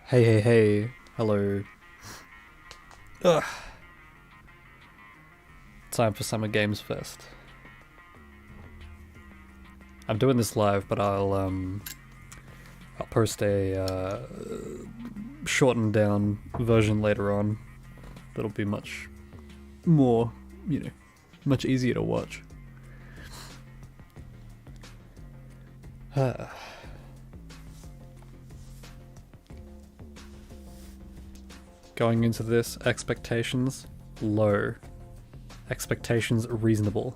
Hey, hey, hey. Hello. Ugh. Time for Summer Games Fest. I'm doing this live, but I'll post a shortened down version later on. That'll be much more, much easier to watch. Going into this, expectations low. Expectations reasonable.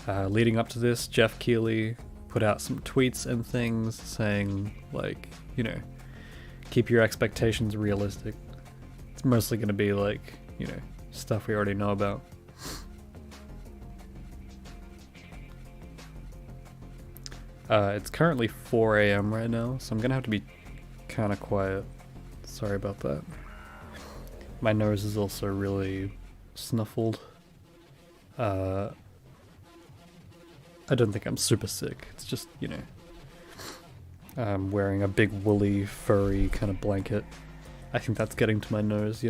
Leading up to this, Jeff Keighley put out some tweets and things saying, like, keep your expectations realistic. It's mostly going to be like, stuff we already know about. It's currently 4 AM right now, so I'm going to have to be kind of quiet. Sorry about that. My nose is also really snuffled. I don't think I'm super sick. It's just, I'm wearing a big woolly, furry kind of blanket. I think that's getting to my nose,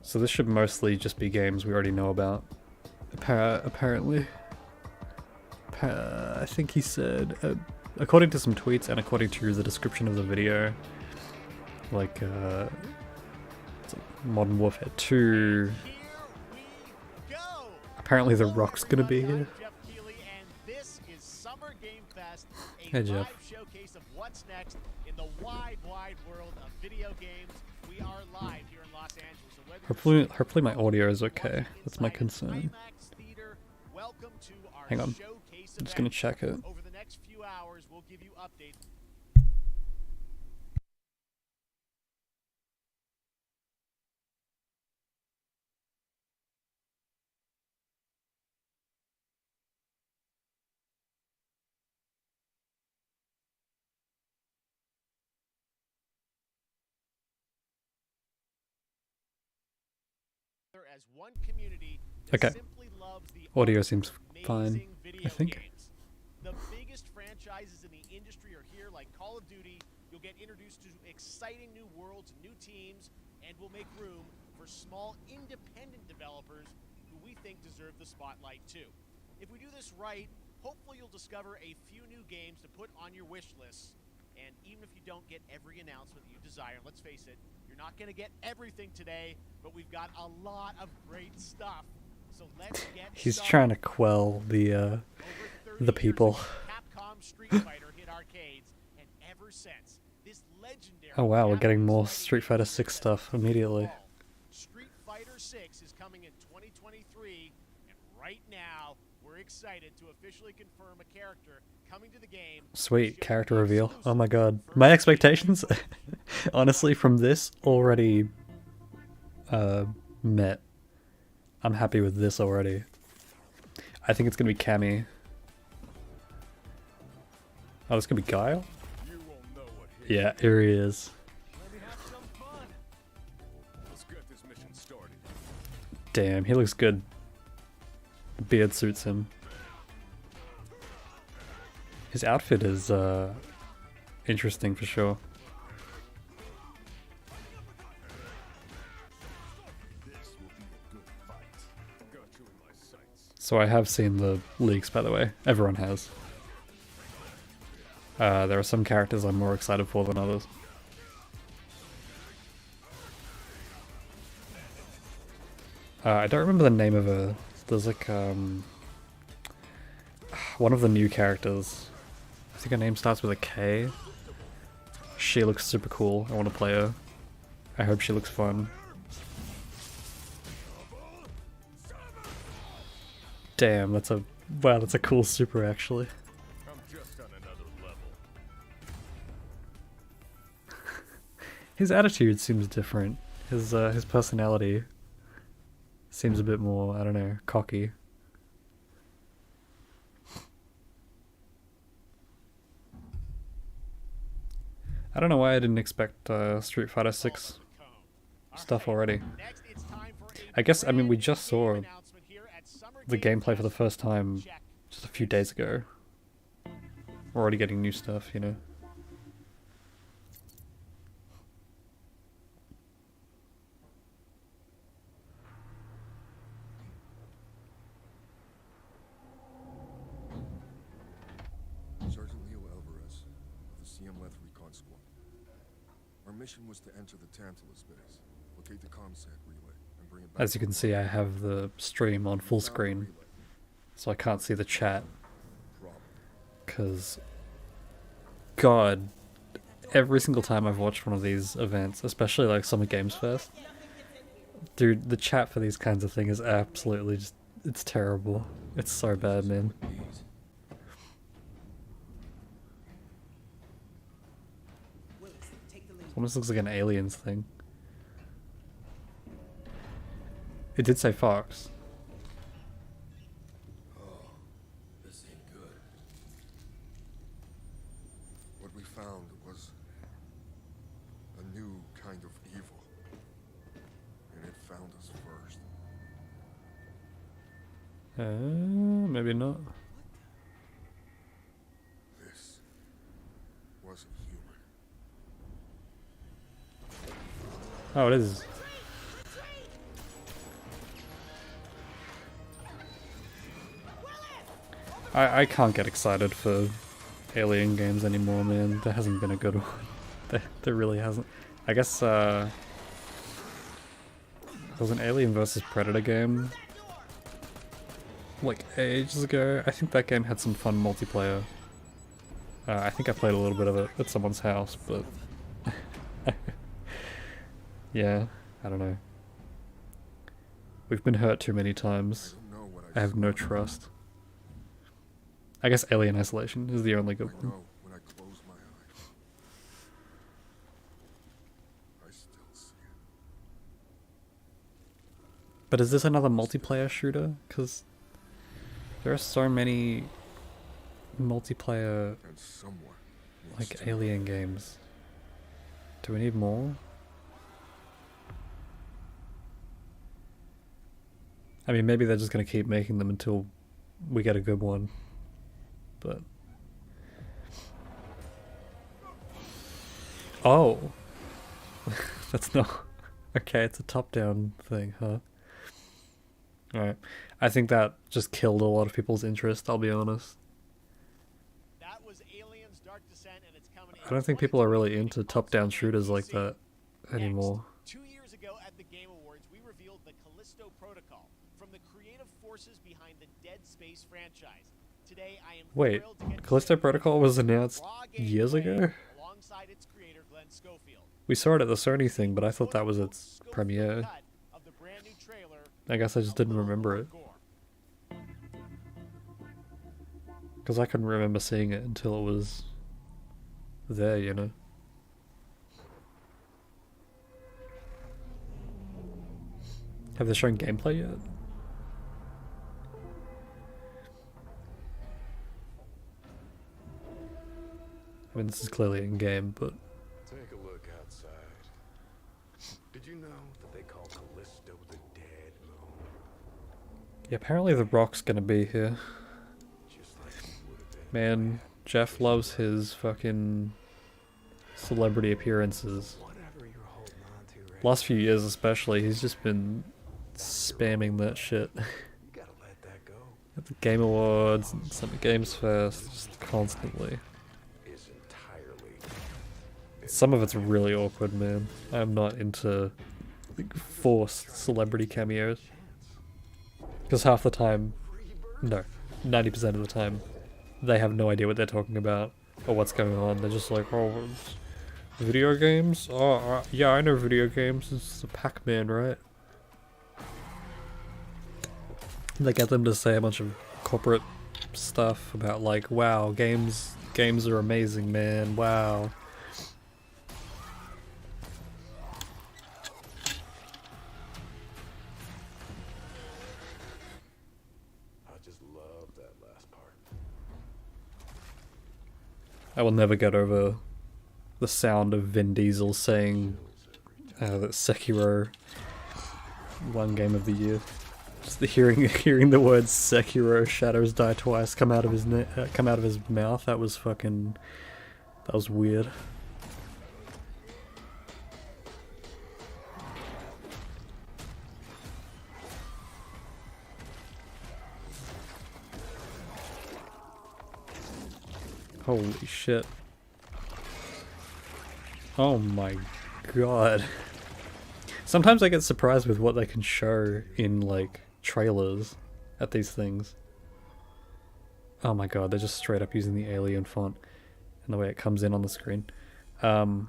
So this should mostly just be games we already know about. Apparently. I think he said, according to some tweets and according to the description of the video, like, it's like Modern Warfare 2. Apparently The Rock's gonna be here. Hey Jeff. Showcase of what's next in the wide world of video games. We are live here in Los Angeles. Hopefully my audio is okay. That's my concern. Hang on. I'm just gonna check it. Over the next few hours, we'll give you updates. As one community Okay. simply loves the Audio seems fine, amazing video I think. games. The biggest franchises in the industry are here, like Call of Duty. You'll get introduced to exciting new worlds, new teams, and we'll make room for small independent developers who we think deserve the spotlight too. If we do this right, hopefully you'll discover a few new games to put on your wish lists. And even if you don't get every announcement you desire, let's face it, you're not going to get everything today, but we've got a lot of great stuff. So let's get He's started. trying to quell the people. Capcom Street Fighter hit arcades, and ever since, this legendary Oh wow, we're getting more Japanese Street Fighter 6 stuff immediately. Street Fighter 6 is coming in 2023, and right now we're excited to officially confirm a character coming to the game. Sweet, character reveal. Oh my god. My expectations, honestly, from this already met. I'm happy with this already. I think it's gonna be Cammy. Oh, it's gonna be Guile? Yeah, here he is. Damn, he looks good. The beard suits him. His outfit is interesting for sure. So I have seen the leaks, by the way. Everyone has. There are some characters I'm more excited for than others. I don't remember the name of her. There's like one of the new characters. I think her name starts with a K. She looks super cool. I want to play her. I hope she looks fun. Damn, that's a cool super actually. His attitude seems different. His personality seems a bit more, I don't know, cocky. I don't know why I didn't expect Street Fighter 6 stuff already. I guess, I mean, we just saw the gameplay for the first time just a few days ago. We're already getting new stuff, you know. Our mission was to enter the Tantalus base, locate the comsat relay, and bring it back. As you can see, I have the stream on full screen, so I can't see the chat. Because, God, every single time I've watched one of these events, especially like Summer Games Fest, dude, the chat for these kinds of things is absolutely just, it's terrible. It's so bad, man. Almost looks like an Aliens thing. It did say Fox. Oh, this ain't good. What we found was a new kind of evil. And it found us first. Maybe not. This wasn't human. Oh, it is. I can't get excited for Alien games anymore, man. There hasn't been a good one. There really hasn't. I guess, there was an Alien vs Predator game like ages ago. I think that game had some fun multiplayer. I think I played a little bit of it at someone's house, but yeah, I don't know. We've been hurt too many times. I have no trust. I guess Alien Isolation is the only good one. When I close my eyes, I still see it. But is this another multiplayer shooter? Because there are so many multiplayer, And someone like, needs to Alien games. Do we need more? I mean, maybe they're just gonna keep making them until we get a good one. But... Oh! That's not... Okay, it's a top-down thing, huh? Alright. I think that just killed a lot of people's interest, I'll be honest. That was Aliens Dark Descent, and it's coming in I don't think people are really into top-down shooters like that anymore. 2 years ago at the Game Awards, we revealed the Callisto Protocol from the creative forces behind the Dead Space franchise. Today, I am Wait, thrilled to get Callisto to Protocol was announced raw years gameplay ago? alongside its creator, Glenn Schofield. We saw it at the Sony thing, but I thought that was its Schofield premiere. cut of the brand new trailer, I guess I just didn't remember it. gore. Because I couldn't remember seeing it until it was there, you know. Have they shown gameplay yet? I mean, this is clearly in game, but take a look outside. Did you know that they call Callisto the Dead Moon? yeah, apparently the Rock's gonna be here. Just like he would have been. Man, Jeff loves his fucking celebrity appearances. Whatever you're holding on to right Last few years especially, he's just been spamming that shit. you gotta let that go. At the Game Awards and Summer Games Fest, just constantly. Is entirely Some of it's really awkward, man. I'm not into like, forced celebrity cameos. Because half the time, no, 90% of the time, they have no idea what they're talking about or what's going on. They're just like, oh, it's video games? Oh, yeah, I know video games. It's a Pac-Man, right? They get them to say a bunch of corporate stuff about like, wow, games are amazing, man, wow. I just love that last part. I will never get over the sound of Vin Diesel saying that Sekiro won Game of the Year. Just the hearing the words Sekiro Shadows Die Twice come out of his mouth. That was fucking. That was weird. Holy shit. Oh my god. Sometimes I get surprised with what they can show in, like, trailers at these things. Oh my god, they're just straight up using the alien font and the way it comes in on the screen. Because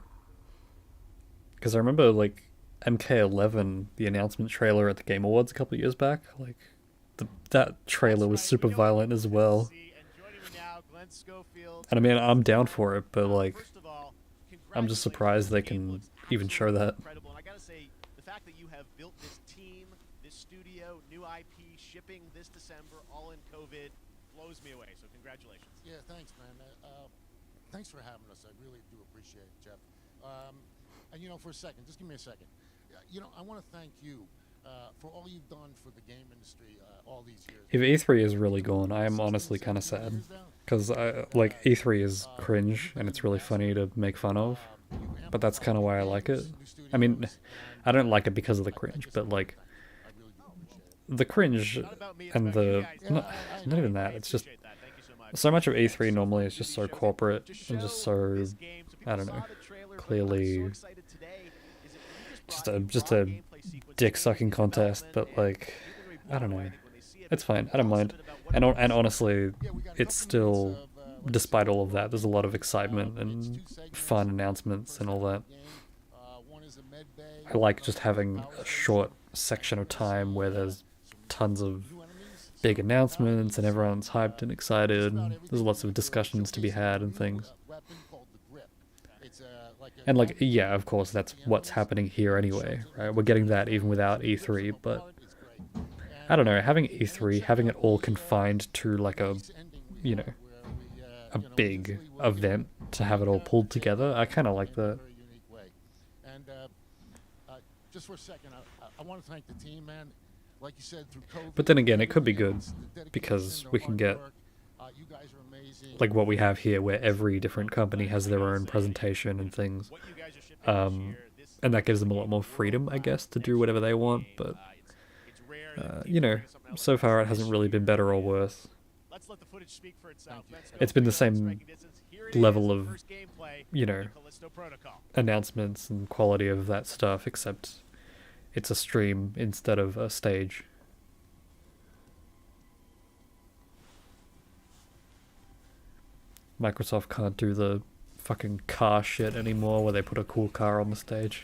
I remember, like, MK11, the announcement trailer at the Game Awards a couple of years back, like, that trailer was super violent as well. And I mean, I'm down for it, but, like, I'm just surprised they can even show that. The fact that you have built this team, this studio, new IP, shipping this December, all in COVID, blows me away. So congratulations. Yeah, thanks, man. Thanks for having us. I really do appreciate it, Jeff. And you know, for a second, just give me a second. You know, I want to thank you for all you've done for the game industry all these years. If E3 is really gone, I am honestly kind of sad. Because, like, E3 is cringe, and it's really funny to make fun of. But that's kind of why I like it. I mean, I don't like it because of the cringe, but, like, the cringe and the... Not even that, it's just... So much of E3 normally is just so corporate and just so... I don't know. Clearly... Just a dick-sucking contest, but, like... I don't know. It's fine, I don't mind. And honestly, it's still... Despite all of that, there's a lot of excitement and fun announcements and all that. I like just having a short section of time where there's tons of big announcements and everyone's hyped and excited. There's lots of discussions to be had and things. And, like, yeah, of course, that's what's happening here anyway, right? We're getting that even without E3, but I don't know, having E3, having it all confined to, like, a, you know, a big event to have it all pulled together, I kind of like that. And just for a second, I want to thank the team, man. Like you said, through COVID, but then again, it could be good because we can get like what we have here, where every different company has their own presentation and things, and that gives them a lot more freedom, I guess, to do whatever they want. But you know, so far it hasn't really been better or worse. It's been the same level of, you know, announcements and quality of that stuff, except it's a stream instead of a stage. Microsoft can't do the fucking car shit anymore where they put a cool car on the stage.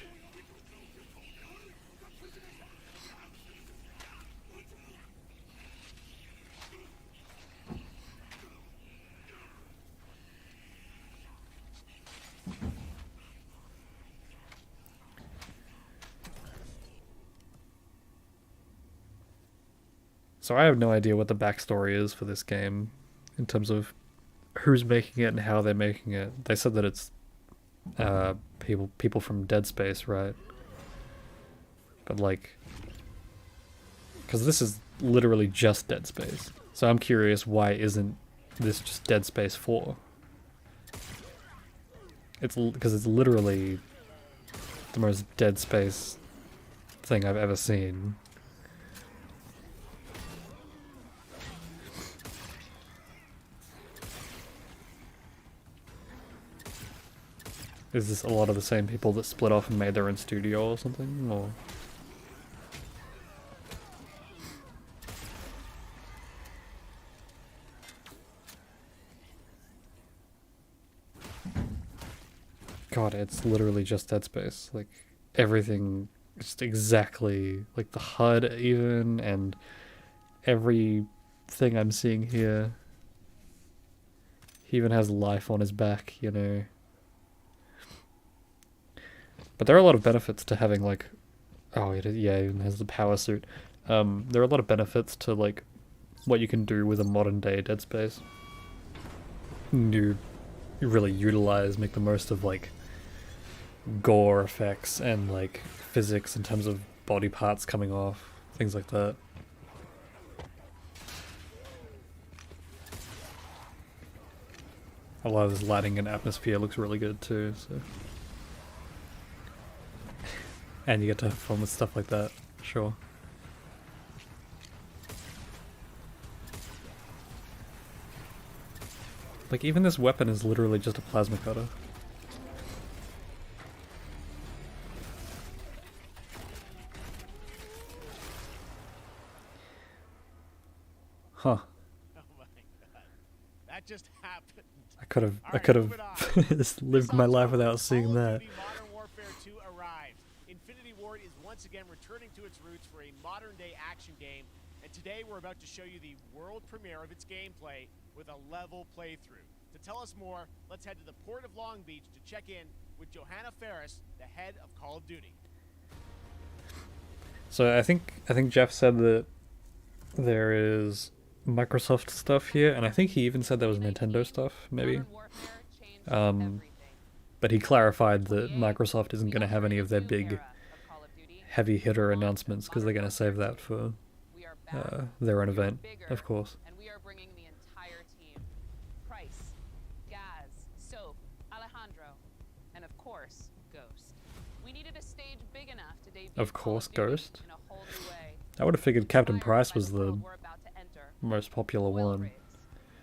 So I have no idea what the backstory is for this game in terms of who's making it and how they're making it. They said that it's people from Dead Space, right? But, like, because this is literally just Dead Space. So I'm curious, why isn't this just Dead Space 4? It's because it's literally the most Dead Space thing I've ever seen. Is this a lot of the same people that split off and made their own studio or something? Or God, it's literally just Dead Space. Like, everything just exactly like the HUD even, and everything I'm seeing here. He even has life on his back, you know. But there are a lot of benefits to having, like, oh, yeah, it even has the power suit. There are a lot of benefits to, like, what you can do with a modern day Dead Space. You really utilize, make the most of, like, gore effects and, like, physics in terms of body parts coming off, things like that. A lot of this lighting and atmosphere looks really good too, so. And you get to have fun with stuff like that, sure. Like, even this weapon is literally just a plasma cutter. Huh. Oh my god. That just happened. I could have Moving on. just lived my life without seeing Call of that. Duty Modern Warfare 2 arrived. Infinity Ward is once again returning to its roots for a modern-day action game, and today we're about to show you the world premiere of its gameplay with a level playthrough. To tell us more, let's head to the port of Long Beach to check in with Johanna Ferris, the head of Call of Duty. So I think Jeff said that there is Microsoft stuff here, and I think he even said there was Nintendo stuff, maybe. But he clarified that Microsoft isn't going to have any of their big heavy hitter announcements because they're going to save that for their own event, of course. And we are bringing the entire team. Price, Gaz, Soap, Alejandro, and of course, Ghost. We needed a stage big enough to debut Of course, Call of Duty Ghost. in a whole new way. I would have figured Captain Inspired Price by was the the world we're about to enter. most popular Oil one. rigs,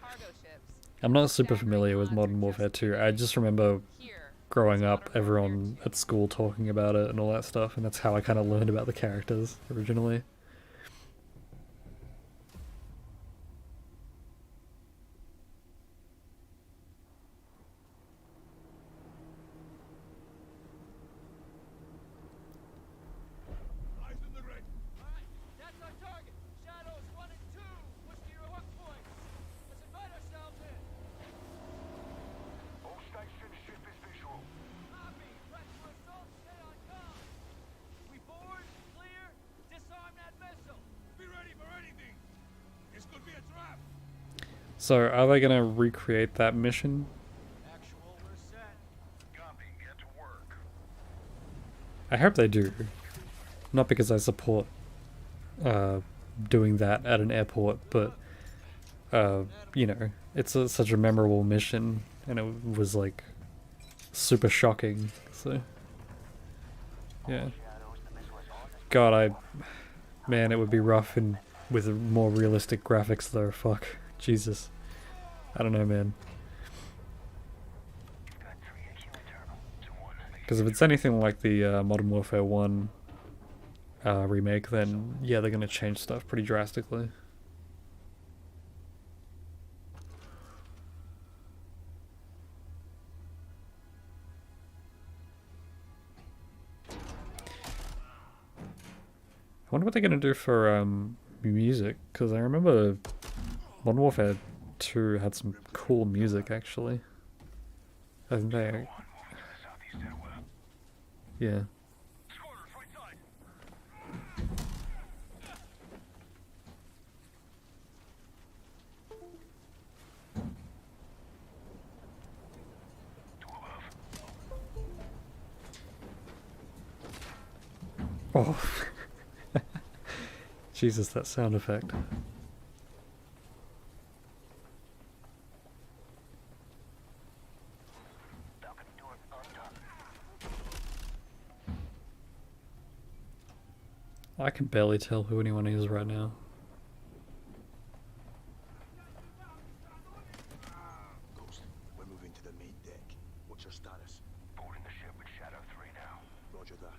cargo ships, I'm not super staggering familiar with odds Modern are Warfare just 2. I just remember here. growing It's up, Modern Warfare everyone 2. at school talking about it and all that stuff, and that's how I kind of learned about the characters originally. Eyes in the ring. Alright, that's our target. Shadows 1 and 2. Push to your hook points. Let's invite ourselves in. All station ship is visual. Copy. Press for assault. Stay on comm. We board, clear, disarm that vessel. Be ready for anything. This could be a trap. So, are they gonna recreate that mission? Actual, we're set. Copy. Get to work. I hope they do. Not because I support doing that at an airport, but you know, it's such a memorable mission, and it was like super shocking. So yeah, God, man, it would be rough and with more realistic graphics though. Fuck, Jesus, I don't know, man. Because if it's anything like the Modern Warfare 1 remake, then yeah, they're gonna change stuff pretty drastically. I wonder what they're gonna do for music, because I remember Modern Warfare 2 had some cool music actually. I think they, yeah. Oh. Jesus, that sound effect. I can barely tell who anyone is right now. Ghost, we're moving to the main deck. What's your status? Boarding the ship with Shadow 3 now. Roger that.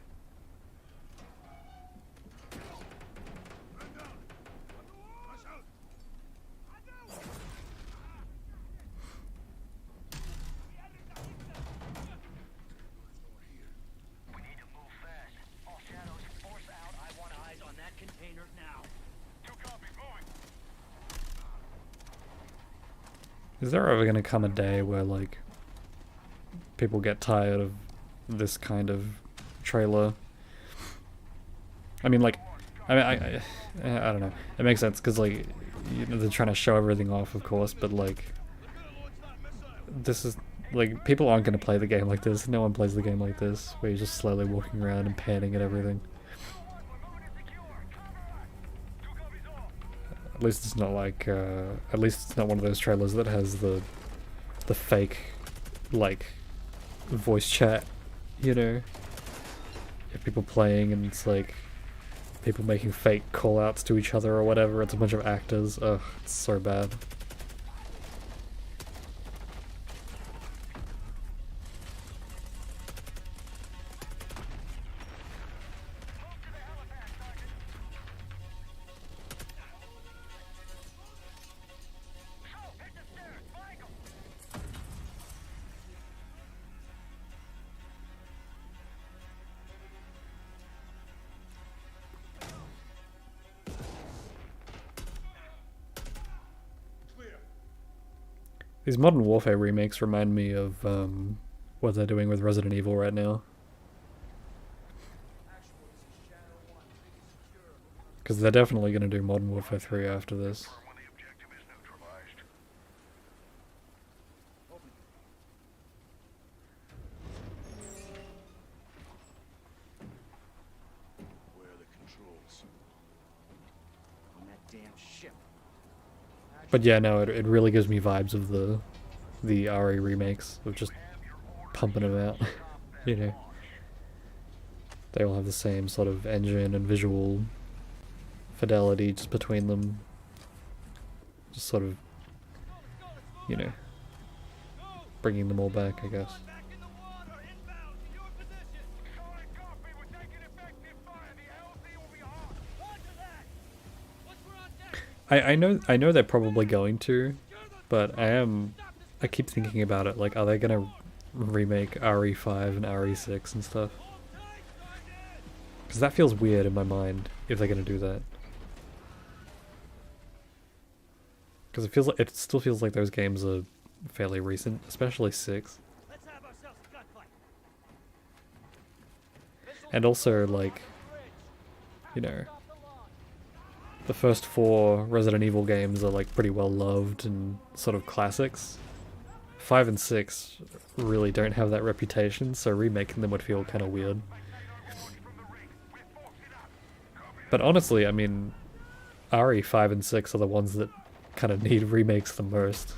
We need to move fast. All shadows, force out. I want eyes on that container now. 2 copies. Moving. Is there ever gonna come a day where like people get tired of this kind of trailer? I mean, like, I don't know. It makes sense because like, you know, they're trying to show everything off, of course, but like, this is like, people aren't gonna play the game like this. No one plays the game like this, where you're just slowly walking around and panning at everything. At least it's not like, at least it's not one of those trailers that has the the fake, like, voice chat, you know? You have people playing and it's like people making fake call-outs to each other or whatever. It's a bunch of actors. Ugh, it's so bad. These Modern Warfare remakes remind me of what they're doing with Resident Evil right now. Because they're definitely going to do Modern Warfare 3 after this. Where are the controls? On that damn ship. But yeah, no, it really gives me vibes of the RE remakes, of just pumping them out, you know. They all have the same sort of engine and visual fidelity just between them. Just sort of, you know, bringing them all back, I guess. Back in the water, inbound to your position. Solid copy. We're taking effective fire. The LZ will be hot. Roger that. Once we're on deck, I know they're probably going to, but I keep thinking about it, like, are they gonna remake RE5 and RE6 and stuff? Because that feels weird in my mind, if they're gonna do that. Because it still feels like those games are fairly recent, especially 6. let's have ourselves a gunfight. And also, like, you know, the first 4 Resident Evil games are, like, pretty well loved and sort of classics. 5 and 6 really don't have that reputation, so remaking them would feel kind of weird. But honestly, I mean, RE5 and 6 are the ones that kind of need remakes the most.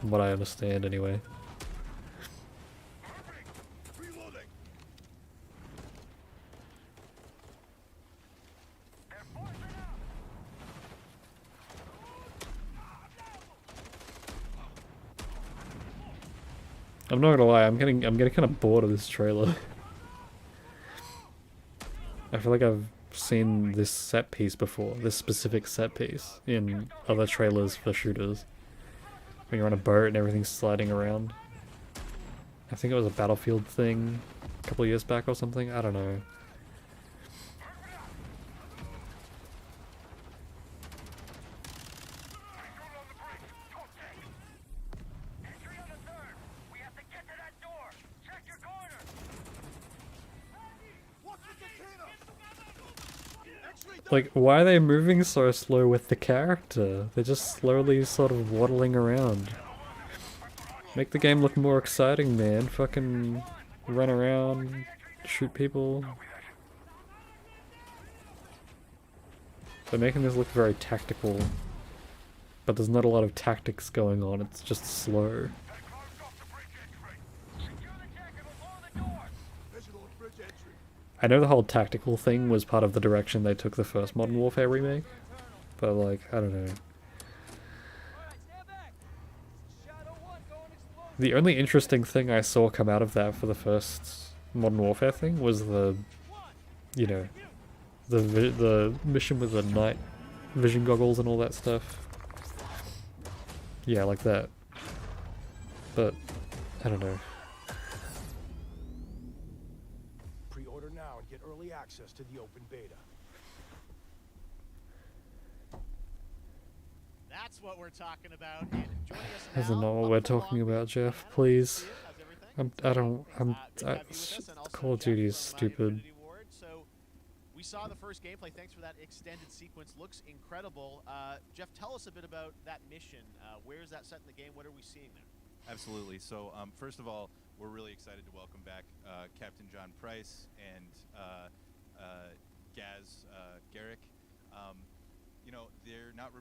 From what I understand, anyway. I'm not gonna lie, I'm getting kind of bored of this trailer. I feel like I've seen this set piece before, this specific set piece, in other trailers for shooters. When you're on a boat and everything's sliding around. I think it was a Battlefield thing a couple of years back or something, I don't know. Like, why are they moving so slow with the character? They're just slowly sort of waddling around. Make the game look more exciting, man. Fucking run around, shoot people. They're making this look very tactical. But there's not a lot of tactics going on, it's just slow. I know the whole tactical thing was part of the direction they took the first Modern Warfare remake, but like, I don't know. The only interesting thing I saw come out of that for the first Modern Warfare thing was the, you know, the mission with the night vision goggles and all that stuff. Yeah, like that. But, I don't know. Pre-order now and get early access to the open beta. That's what we're talking about. And joining us That's now, not what we're talking about, Jeff. Please. Call of Duty is stupid. So we saw the first gameplay. Thanks for that extended sequence. Looks incredible. Jeff, tell us a bit about that mission. Where is that set in the game? What are we seeing there? Absolutely. So first of all, we're really excited to welcome back Captain John Price and Gaz Garrick. you know, they're not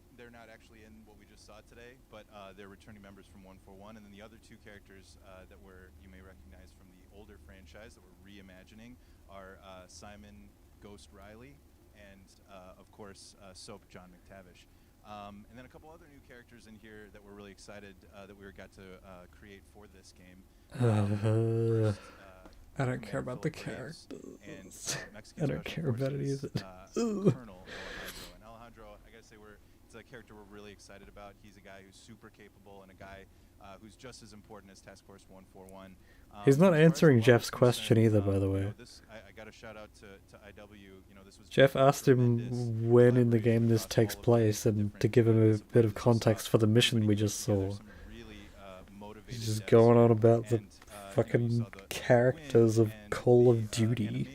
actually in what we just saw today, but they're returning members from 141, and then the other two characters that you may recognize from the older franchise that we're reimagining are Simon Ghost Riley and of course Soap John McTavish. And then a couple other new characters in here that we're really excited that we got to create for this game. I don't care about the characters. I don't care about any of it. Colonel Alejandro. And Alejandro, I gotta say, it's a character we're really excited about. He's a guy who's super capable and a guy who's just as important as Task Force 141. He's not answering Jeff's question either, by the way. I got a shout out to IW. You know, this was Jeff asked him when in the game this takes place, and to give him a bit of context for the mission we just saw. He's just going on about the fucking characters of Call of Duty.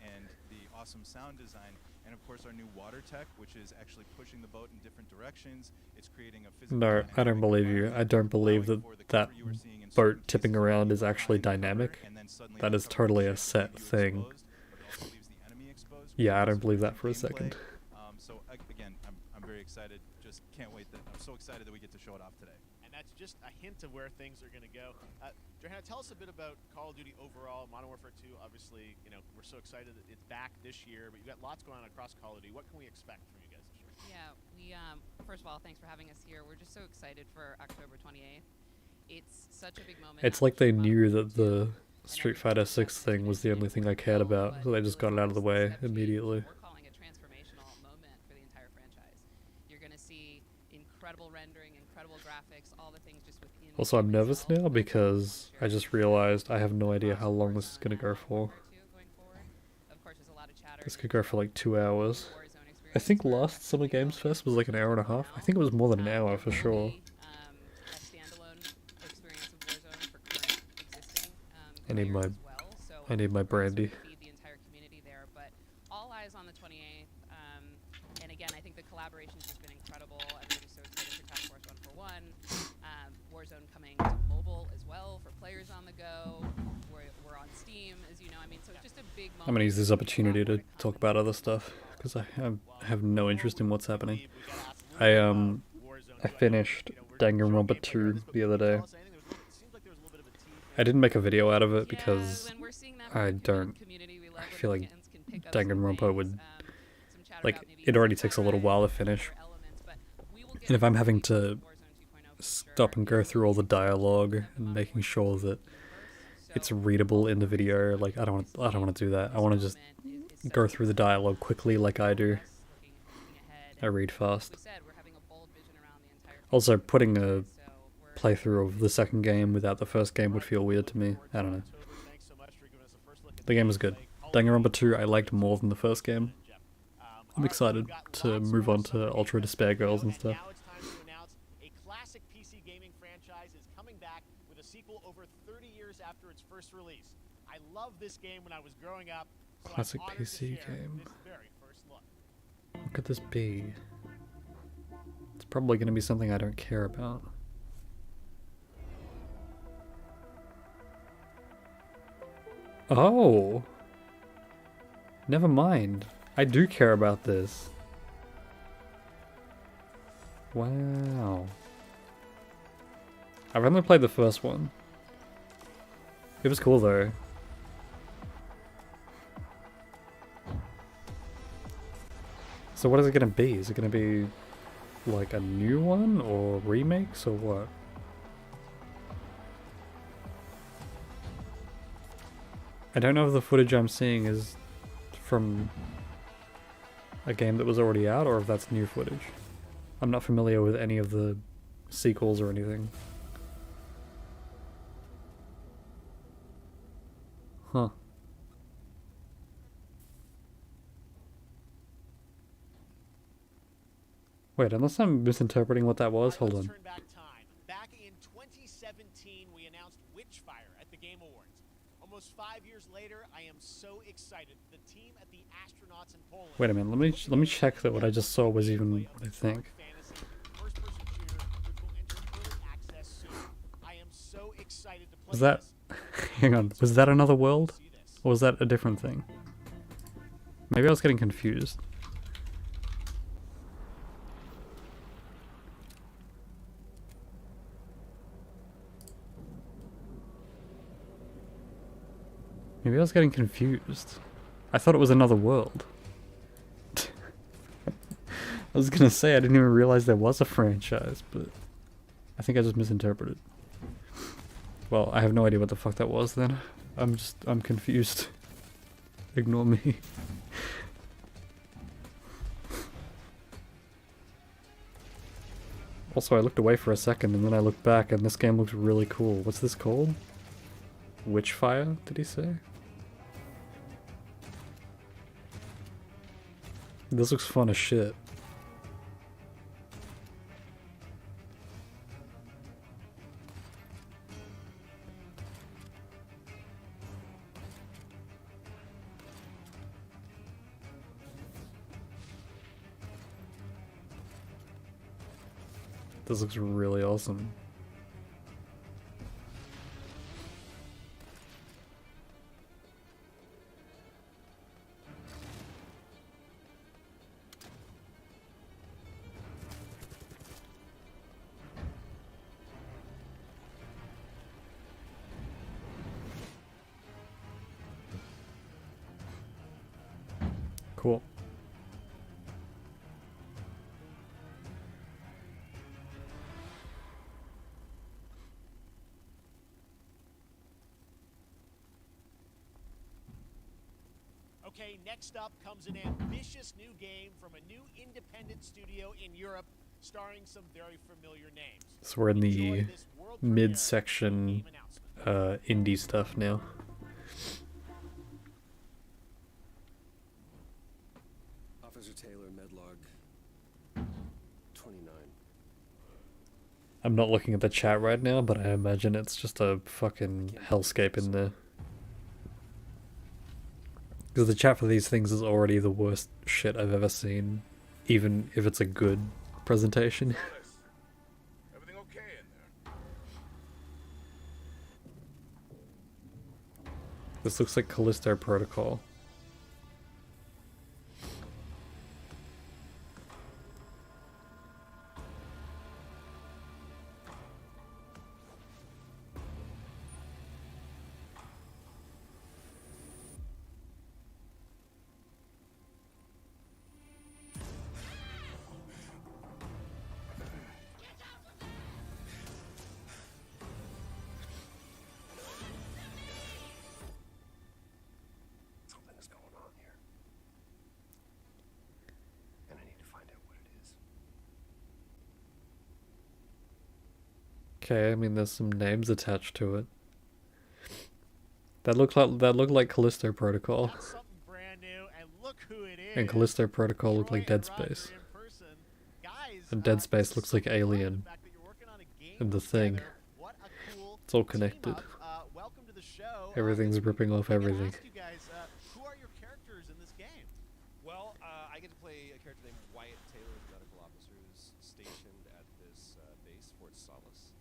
And the awesome sound design, and of course our new water tech, which is actually pushing the boat in different directions. It's creating a physical. No, I don't believe you. I don't believe that boat tipping around is actually dynamic. That is totally a set thing. Yeah, I don't believe that for a second. So again, I'm very excited. Just can't wait. I'm so excited that we get to show it off today. That's just a hint of where things are going to go. Johanna, tell us a bit about Call of Duty overall. Modern Warfare 2, obviously, you know, we're so excited that it's back this year, but you've got lots going on across Call of Duty. What can we expect from you guys this year? Yeah, we, first of all, thanks for having us here. We're just so excited for October 28th. It's such a big moment. It's like they knew that the Street Fighter 6 thing was the only thing I cared about, so they just got it out of the way immediately. We're calling a transformational moment for the entire franchise. You're going to see incredible rendering, incredible graphics, all the things just within. Also, I'm nervous now because I just realized I have no idea how long this is going to go for. This could go for like 2 hours. I think last Summer Games Fest was like an hour and a half. I think it was more than an hour for sure. I need my brandy. The entire community there, but all eyes on the 28th. And again, I think the collaboration's just been incredible. Everybody's so excited for Task Force 141. Warzone coming to mobile as well for players on the go. We're on Steam, as you know. I mean, so it's just a big moment. I'm gonna use this opportunity to talk about other stuff because I have no interest in what's happening. I finished Danganronpa 2 the other day. I didn't make a video out of it because I feel like Danganronpa would, like, it already takes a little while to finish. And if I'm having to stop and go through all the dialogue and making sure that it's readable in the video, like, I don't want to do that. I want to just go through the dialogue quickly like I do. I read fast. Also, putting a playthrough of the second game without the first game would feel weird to me. I don't know. The game was good. Danganronpa 2 I liked more than the first game. I'm excited to move on to Ultra Despair Girls and stuff. Now it's time to announce a classic PC gaming franchise is coming back with a sequel over 30 years after its first release. I loved this game when I was growing up. So Classic I'm honored to PC share game. this very first look. What could this be? It's probably going to be something I don't care about. Oh! Never mind. I do care about this. Wow. I've only played the first one. It was cool though. So what is it gonna be? Is it gonna be like a new one or remakes or what? I don't know if the footage I'm seeing is from a game that was already out or if that's new footage. I'm not familiar with any of the sequels or anything. Huh. Wait, unless I'm misinterpreting what that was, hold on. Turn back time. Back in 2017, we announced Witchfire at the Game Awards. Almost 5 years later, I am so excited. The team at the astronauts in Poland. Wait a minute, let me check that what I just saw was even what I think. Was that... hang on, was that another world? Or was that a different thing? Maybe I was getting confused. Maybe I was getting confused. I thought it was another world. I was gonna say I didn't even realize there was a franchise, but I think I just misinterpreted. Well, I have no idea what the fuck that was then. I'm confused. Ignore me. Also, I looked away for a second and then I looked back and this game looks really cool. What's this called? Witchfire, did he say? This looks fun as shit. This looks really awesome. Cool. Okay, next up comes an ambitious new game from a new independent studio in Europe, starring some very familiar names. So we're in the Enjoy this world premiere mid-section game announcement. indie stuff now. Officer Taylor, Medlog 29. I'm not looking at the chat right now, but I imagine it's just a fucking hellscape in there. Because the chat for these things is already the worst shit I've ever seen, even if it's a good presentation. Everything okay in there? This looks like Callisto Protocol. Something is going on here. And I need to find out what it is. Okay, I mean there's some names attached to it. That looked like Callisto Protocol. Got something brand new, and look who it is. And Callisto Protocol looked like Troy Dead and Roger Space. in person. Guys, And Dead Space looks like so proud of the Alien. fact that you're working on a game And The Thing. together. What a cool It's all team connected. up. Welcome to the show. Everything's This week, ripping off I gotta everything. ask you guys, who are your characters in this game? Well, I get to play a character named Wyatt Taylor, the medical officer who's stationed at this base, Fort Solace.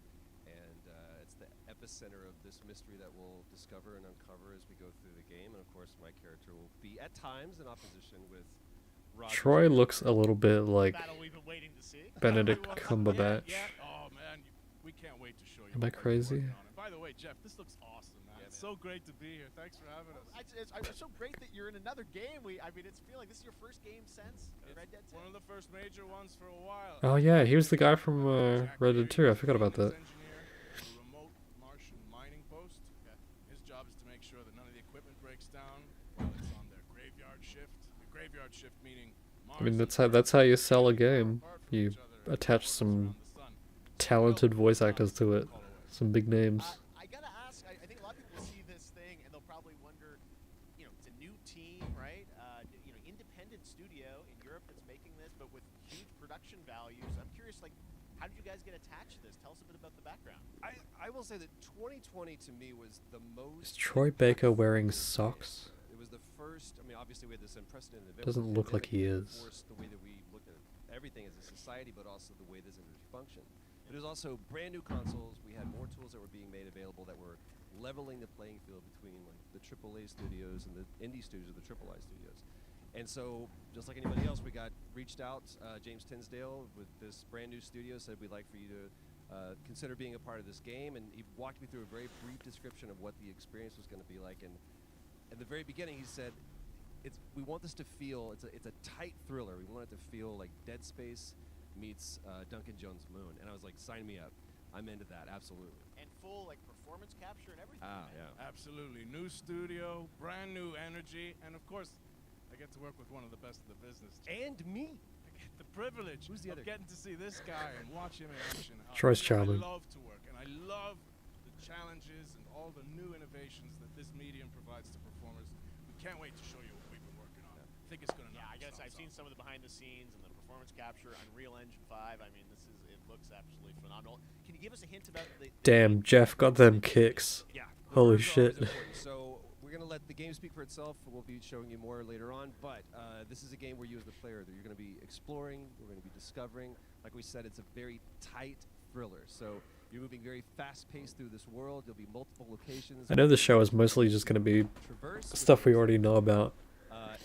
And it's the epicenter of this mystery that we'll discover and uncover as we go through the game. And of course, my character will be at times in opposition with Roger's Troy character. looks a little bit like Battle we've been waiting to see. Benedict Yeah, Cumberbatch. yeah. Oh man, we can't wait to show you. Am I what we're crazy? working on. And by the way, Jeff, this looks awesome, man. Yeah, It's man. so great to be here. Thanks for having us. It's so great that you're in another game. I mean, it's feeling like this is your first game since Red Dead 2. One of the first major ones for a while. Oh yeah, he was the guy from Jack Red Dead 2. I forgot about that. maintenance engineer for a remote Martian mining post. His job is to make sure that none of the equipment breaks down while it's on their graveyard shift. The graveyard shift meaning I mean that's how you sell a game. You attach some talented voice actors to it. Some big names. I gotta ask. I think a lot of people see this thing and they'll probably wonder, it's a new team, right? Independent studio in Europe that's making this, but with huge production values. I'm curious, how did you guys get attached to this? Tell us a bit about the background. I will say that 2020 to me was the most. Is Troy Baker wearing socks? It was the first. I mean, obviously we had this unprecedented event. Doesn't with the look like pandemic he that is. forced the way that we looked at everything as a society, but also the way this industry functioned. But it was also brand new consoles. We had more tools that were being made available that were leveling the playing field between the AAA studios and the indie studios or the AAA studios. And so, just like anybody else, we got reached out. James Tinsdale with this brand new studio said we'd like for you to consider being a part of this game, and he walked me through a very brief description of what the experience was going to be like. And at the very beginning, he said, we want this to feel, it's a tight thriller. We want it to feel like Dead Space meets Duncan Jones' Moon. And I was like, sign me up. I'm into that, absolutely. And full like performance capture and everything. Ah, man. yeah. Absolutely. New studio, brand new energy, and of course, I get to work with one of the best in the business. And me. I get the privilege Who's the of other getting to see this guy and watch him in action. Troy's charming. I love to work, and I love the challenges and all the new innovations that this medium provides to performers. We can't wait to show you what we've been working on. I think it's gonna. Yeah, I guess I've seen some of the behind the scenes and the performance capture, Unreal Engine 5. I mean, it looks absolutely phenomenal. Can you give us a hint about the Damn, Jeff got them kicks. Yeah. the Holy words are always shit. important. So we're gonna let the game speak for itself. We'll be showing you more later on, but this is a game where you as the player, that you're gonna be exploring, we're gonna be discovering. Like we said, it's a very tight thriller. So you're moving very fast-paced through this world. There'll be multiple locations. I know the show is mostly just going to be Traverse, stuff we already know about,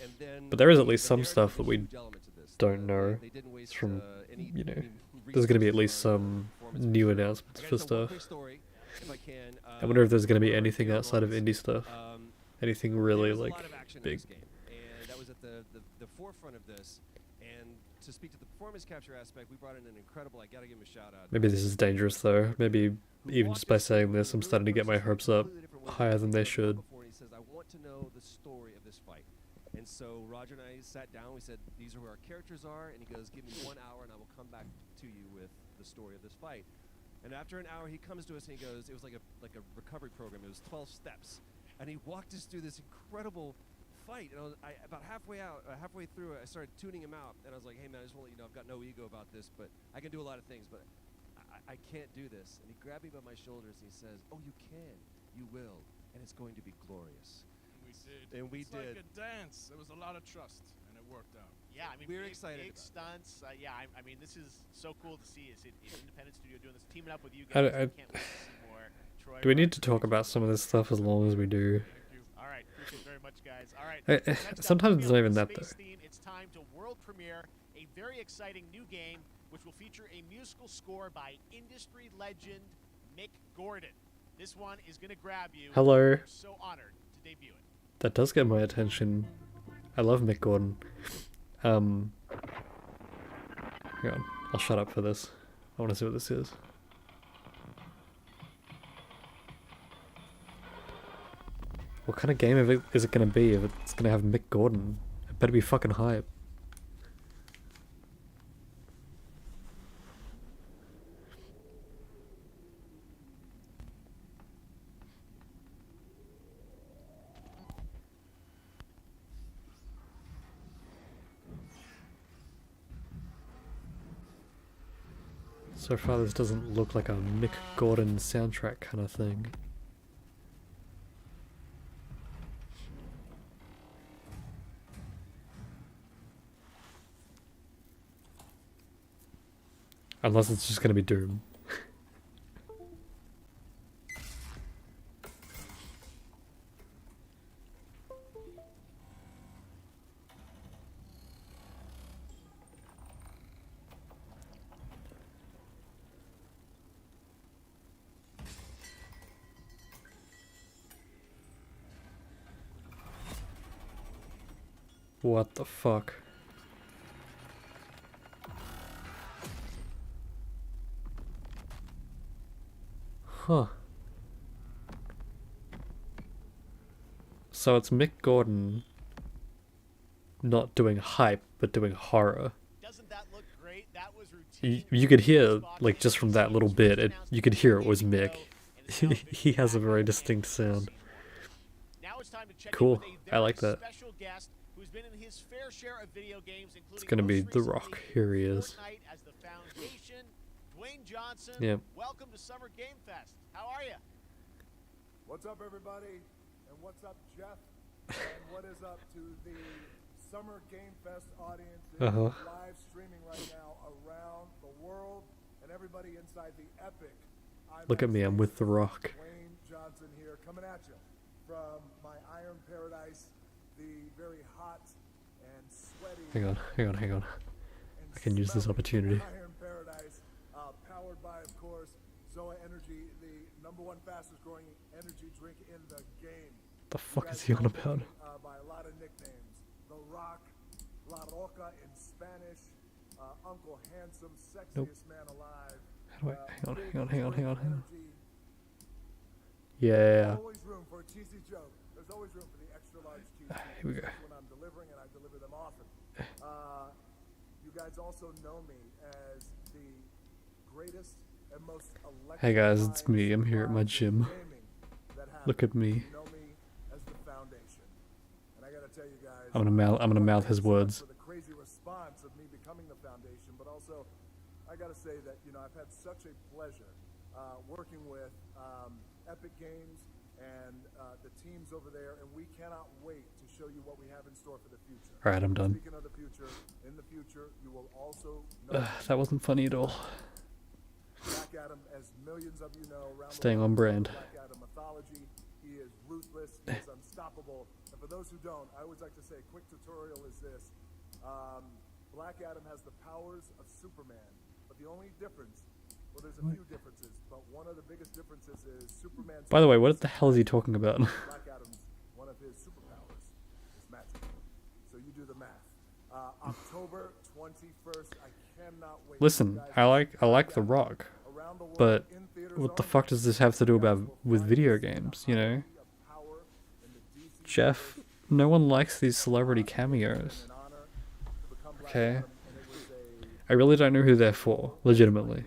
and then but there is at the least some narrative stuff is that a we huge element to this. don't know. They didn't waste, From, any, you know, any there's going to be at resources least on some performance new for sure. announcements I for gotta tell one stuff. quick story, if I can. I wonder if there's going to be over anything here outside of once, indie stuff. um, Anything there really, was a like, lot of action in big. this game, and that was at the forefront of this. And to speak to the performance capture aspect, we brought in an incredible. I gotta give him a shout out. Maybe this is dangerous, though. Maybe even just by saying this, I'm starting to get my hopes up higher than they should. He says, I want to know the story of this fight. And so Roger and I sat down. We said, these are who our characters are. And he goes, give me 1 hour, and I will come back to you with the story of this fight. And after an hour, he comes to us and he goes, it was like a recovery program. It was 12 steps, and he walked us through this incredible fight. And about halfway through it, I started tuning him out, and I was like, hey man, I just want to let you know I've got no ego about this, but I can do a lot of things, but I can't do this. And he grabbed me by my shoulders and he says, oh, you can, you will, and it's going to be glorious. We did. And we it's did. like a dance. There was a lot of trust, and it worked out. Yeah, I mean, We're big, excited big about stunts. Yeah, I mean, this is so cool to see. It's an independent studio doing this, teaming up with you I- guys. I- Can't wait to see more. Troy, Do we need Roger, to talk about some of this stuff as long as we do? Thank you. All right, appreciate it very much, guys. All right. I- next up, sometimes moving it's not on to even the that, space though. theme, it's time to world premiere a very exciting new game, which will feature a musical score by industry legend Mick Gordon. This one is going to grab you. Hello. We're so honored to debut it. That does get my attention. I love Mick Gordon. Hang on. I'll shut up for this. I want to see what this is. What kind of game is it going to be if it's going to have Mick Gordon? It better be fucking hype. So far this doesn't look like a Mick Gordon soundtrack kind of thing. Unless it's just gonna be Doom. What the fuck? Huh. So it's Mick Gordon not doing hype, but doing horror. Doesn't that look great? That was routine. You could hear, like, just from that little bit, you could hear it was Mick. He has a very distinct sound. Now it's time to check Cool. in with a I like very that. special guest who's been in his fair share of video games, including It's gonna be most The recently Rock. Here he is. Fortnite as the Foundation. Dwayne Johnson, Yep. welcome to Summer Game Fest. How are you? What's up, everybody? And what's up, Jeff? And what is up to the Summer Game Fest audience that is live streaming right now around the world and everybody inside the epic Look at me, I'm with The Rock. Dwayne Johnson here, coming at you from my Iron Paradise, the very hot and sweaty. Hang on. and I can use this smelly opportunity. Iron Paradise, powered by, of course, Zoa Energy, the #1 fastest growing energy drink in the game. The fuck is he on about? By a lot of nicknames. The Rock, La Roca in Spanish, Uncle Handsome, sexiest man alive. How do I... Hang on. Energy. Yeah. Always room for a cheesy joke. There's always room for the extra large cheesy Here we go. when I'm delivering, and I deliver them often. You guys also know me as the greatest and most electric. Hey guys, it's me. I'm here at my gym. Look at me. You know me as the Foundation. And I gotta tell you guys, I'm gonna mouth his words. for the crazy response of me becoming the Foundation, but also I gotta say that, you know, I've had such a pleasure working with Epic Games and the teams over there, and we cannot wait to show you what we have in store for the future. Alright, I'm done. Speaking of the future, in the future, you will also know That wasn't funny at all. Black Adam, as millions of you know, around Staying the on world, brand. Black Adam mythology. He is ruthless. He is unstoppable. And for those who don't, I always like to say a quick tutorial is this. Black Adam has the powers of Superman, but the only difference, well, there's a few differences, but one of the biggest differences is Superman. By the way, what the hell is he talking about? Black Adam's, one of his superpowers is magic. So you do the math. October 21st, I cannot wait. Listen, I like The Rock, but what the fuck does this have to do with video games, you know? Jeff, no one likes these celebrity cameos. Okay? I really don't know who they're for, legitimately.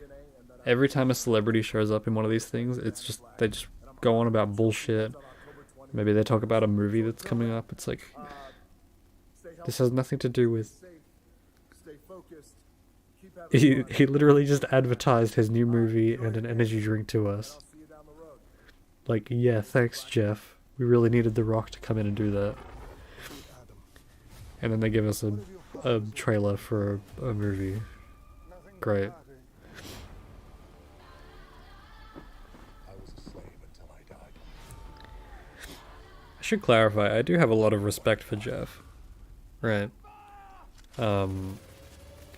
Every time a celebrity shows up in one of these things, it's just, they just go on about bullshit. Maybe they talk about a movie that's coming up. It's like, this has nothing to do with... He literally just advertised his new movie and an energy drink to us. Like, yeah, thanks, Jeff. We really needed The Rock to come in and do that. And then they give us a trailer for a movie. Great. I should clarify, I do have a lot of respect for Jeff. Right. I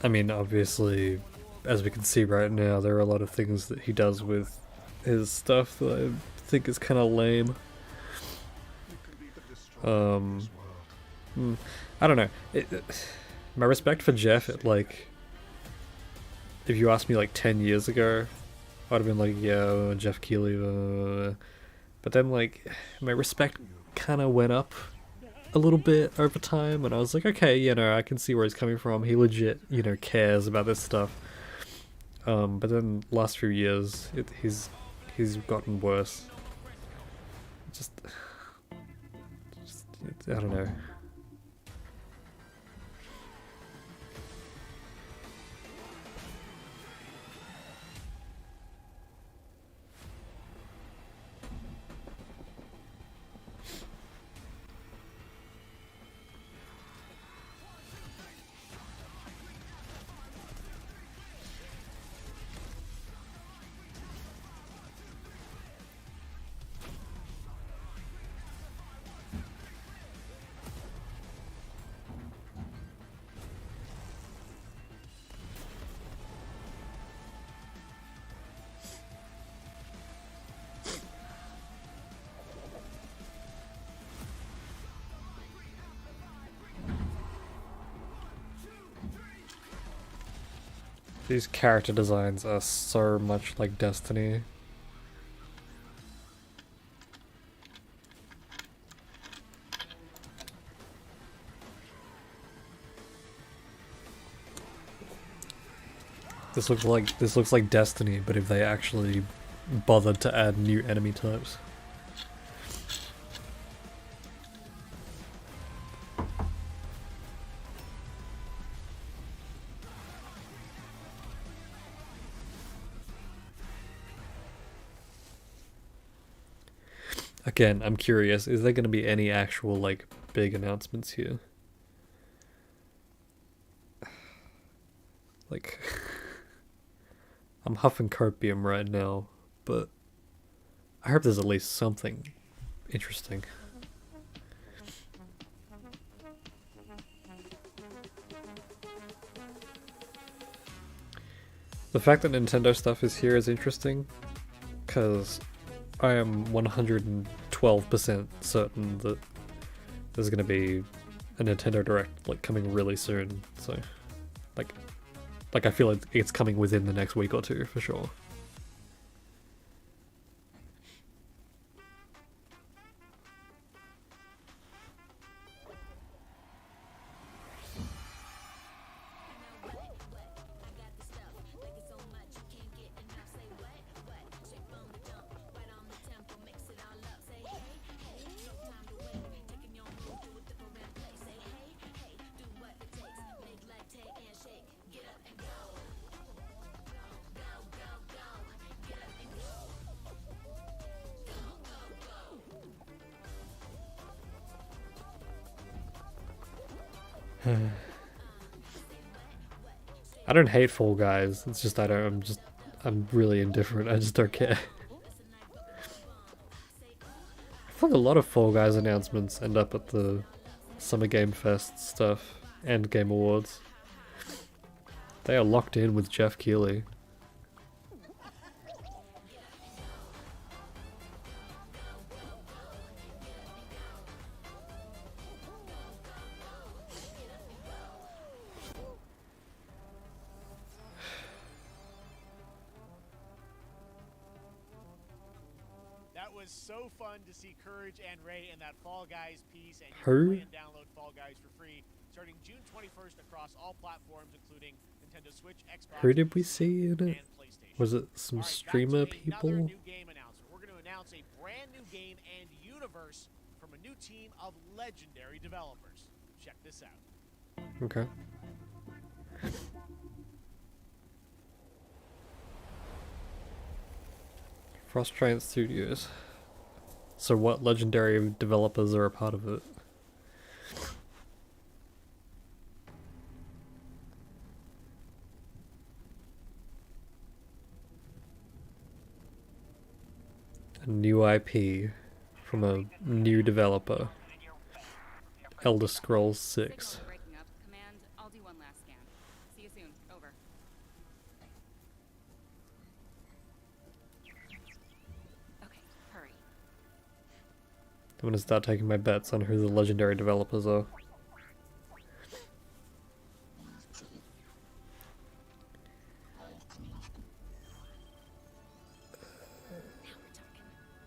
mean, obviously, as we can see right now, there are a lot of things that he does with his stuff that I think is kind of lame. I don't know. My respect for Jeff, like, if you asked me like 10 years ago, I'd have been like, yo, Jeff Keighley. But then, like, my respect kind of went up a little bit over time, and I was like, okay, you know, I can see where he's coming from. He legit, you know, cares about this stuff. But then last few years, he's gotten worse. Just I don't know. These character designs are so much like Destiny. This looks like Destiny, but if they actually bothered to add new enemy types. Again, I'm curious, is there going to be any actual, like, big announcements here? Like, I'm huffing copium right now, but I hope there's at least something interesting. The fact that Nintendo stuff is here is interesting, because I am 120% 12% certain that there's gonna be a Nintendo Direct like coming really soon. So, like I feel like it's coming within the next week or two for sure. I don't hate Fall Guys. It's just I'm really indifferent. I just don't care. I feel like a lot of Fall Guys announcements end up at the Summer Game Fest stuff and Game Awards. They are locked in with Jeff Keighley. So fun to see Courage and Ray in that Fall Guys piece, and you Who? can play and download Fall Guys for free starting June 21st across all platforms, including Nintendo Switch, Xbox, Who did we see in it? and PlayStation. Was it some All right, streamer back to people? another new game announcement. We're going to announce a brand new game and universe from a new team of legendary developers. Check this out. Okay. Frost Giant Studios. So what legendary developers are a part of it? A new IP from a new developer. Elder Scrolls 6. Signal breaking up. Command, I'll do one last scan. See you soon. Over. Okay, hurry. I'm gonna start taking my bets on who the legendary developers are.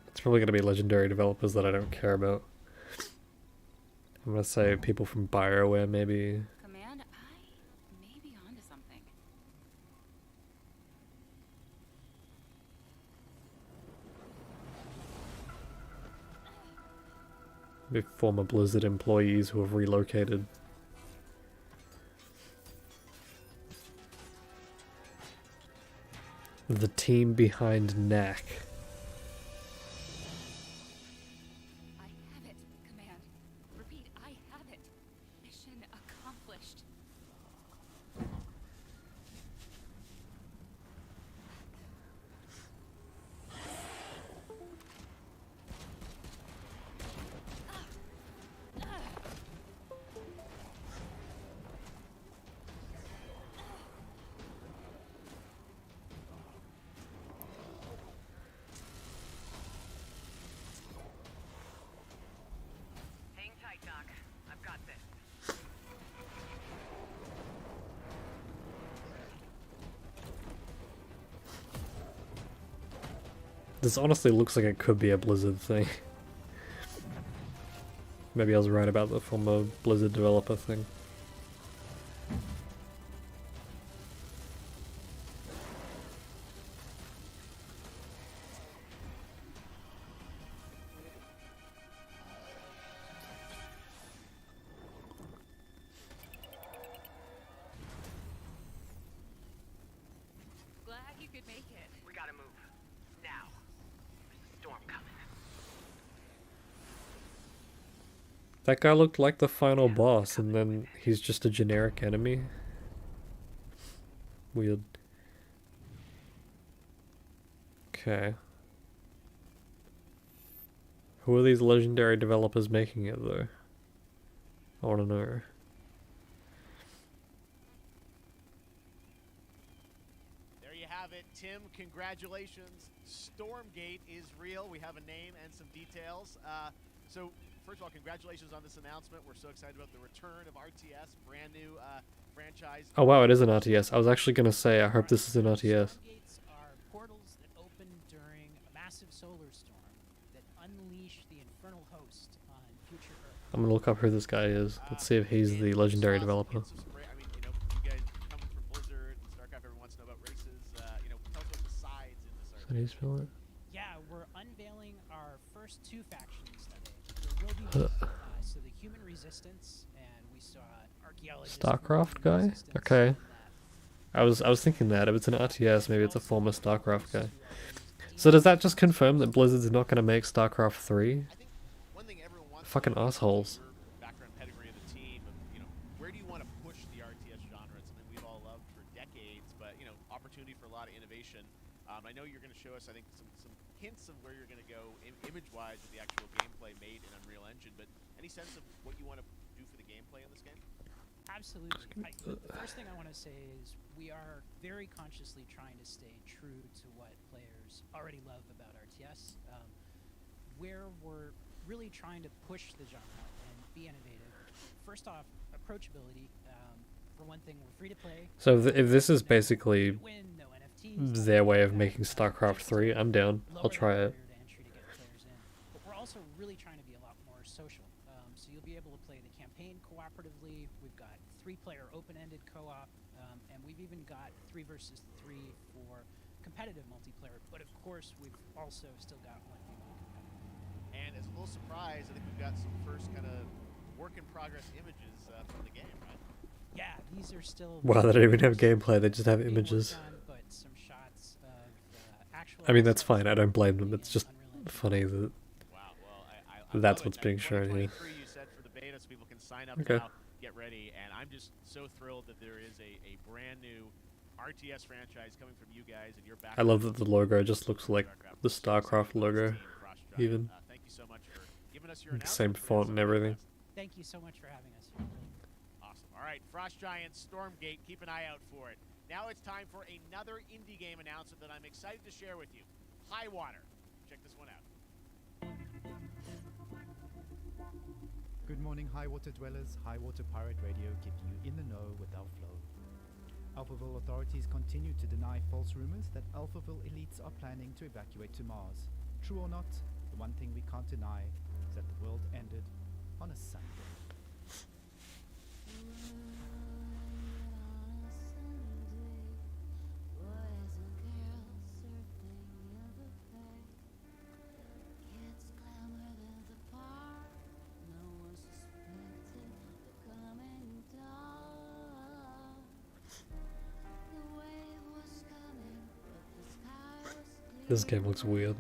It's probably gonna be legendary developers that I don't care about. I'm gonna say people from BioWare, maybe. Command, I may be onto something. Maybe former Blizzard employees who have relocated. The team behind Knack. I have it, Command. Repeat, I have it. Mission accomplished. Hang tight, Doc. I've got this. This honestly looks like it could be a Blizzard thing. Maybe I was right about the former Blizzard developer thing. Glad you could make it. We gotta move. Now. There's a storm coming. That guy looked like the final boss, and then he's just a generic enemy. Weird. Okay. Who are these legendary developers making it, though? I want to know. There you have it. Tim Tim, congratulations. Stormgate is real. We have a name and some details. So, first of all, congratulations on this announcement. We're so excited about the return of RTS, brand new franchise. Oh wow, it is an RTS. I was actually gonna say I hope this is an RTS. Stormgates are portals that open during a massive solar storm that unleash the infernal host on future Earth. I'm gonna look up who this guy is. Let's see if he's the legendary developer. I mean, you know, you guys coming from Blizzard and StarCraft, everyone wants to know about races. You know, tell us about the sides in this How do you spell it? Yeah, we're unveiling our first 2 factions today. There will be so the human resistance, and we saw archaeologists. StarCraft guy? Okay. I was thinking that if it's an RTS, maybe it's a former StarCraft guy. So does that just confirm that Blizzard's not gonna make StarCraft 3? Fucking assholes. Background pedigree of the team, you know, where do you want to push the RTS genre? It's something we've all loved for decades, but you know, opportunity for a lot of innovation. I know you're going to show us, I think, some hints of where you're going to go image-wise with the actual gameplay made in Unreal Engine. But any sense of what you want to do for the gameplay in this game? Absolutely. The first thing I want to say is we are very consciously trying to stay true to what players already love about RTS. Where we're really trying to push the genre and be innovative. First off, approachability. For one thing, we're free to play. So if this is basically their way of making StarCraft 3, I'm down. I'll try it. But we're also really trying to be a lot more social. So you'll be able to play the campaign cooperatively. We've got 3-player open-ended co-op, and we've even got 3 versus 3 for competitive multiplayer. But of course, we've also still got 1v1 competitive. And as a little surprise, I think we've got some first kind of work-in-progress images from the game, right? Yeah, these are still. Wow, they don't even have gameplay, they just have images. But some shots of actual I mean, that's fine, I don't blame them, it's just funny that that's what's being shown here. You said for the beta, so people can sign up Okay. now, get ready, and I'm just so thrilled that there is a brand new RTS franchise coming from you guys and your back. I love that the logo just looks like the StarCraft logo, even. Thank you so much for giving us your Same font and everything. Thank you so much for having us here. Awesome. All right, Frost Giants, Stormgate, keep an eye out for it. Now it's time for another indie game announcement that I'm excited to share with you. High Water. Check this one out. Good morning, High Water dwellers. High Water Pirate Radio keeping you in the know with our flow. Alphaville authorities continue to deny false rumors that Alphaville elites are planning to evacuate to Mars. True or not, the one thing we can't deny is that the world ended on a Sunday. This game looks weird.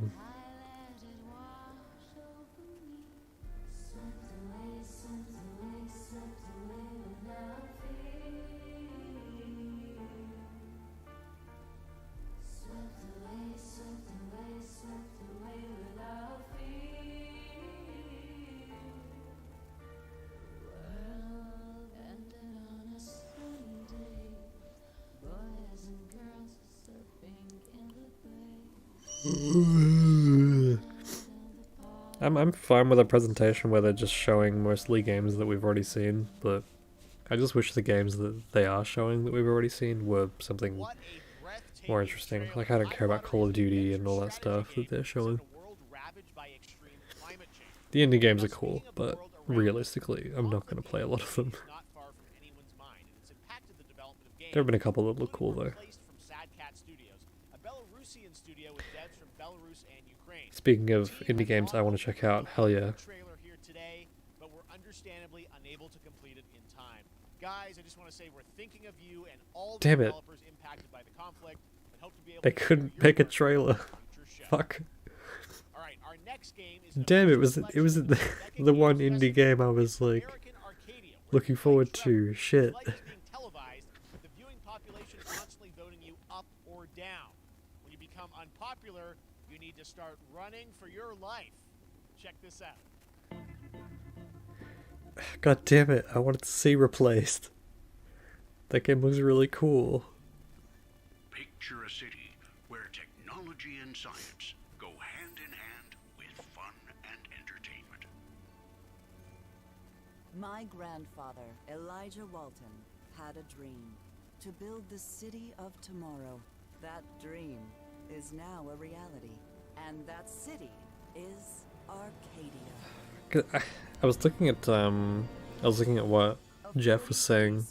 I'm fine with a presentation where they're just showing mostly games that we've already seen, but I just wish the games that they are showing that we've already seen were something more interesting. Like, I don't care about Call of Duty and all that stuff that they're showing. The indie games are cool, but realistically, I'm not going to play a lot of them. There have been a couple that look cool, though. Speaking of indie games I want to check out, hell yeah. But we're understandably unable to complete it in time. Guys, I just want to say we're thinking of you and all the developers impacted by the conflict and hope to be able They couldn't pick a trailer. Fuck. All right, our next game is Damn, it was the one indie game I was like looking forward to. Shit. televised, with the viewing population constantly voting you up or down. When you become unpopular, you need to start running for your life. Check this out. God damn it, I wanted to see Replaced. That game looks really cool. Picture a city where science go hand in hand with fun and entertainment. My grandfather, Elijah Walton, had a dream to build the city of tomorrow. That dream is now a reality, and that city is Arcadia. I was looking at what Jeff was saying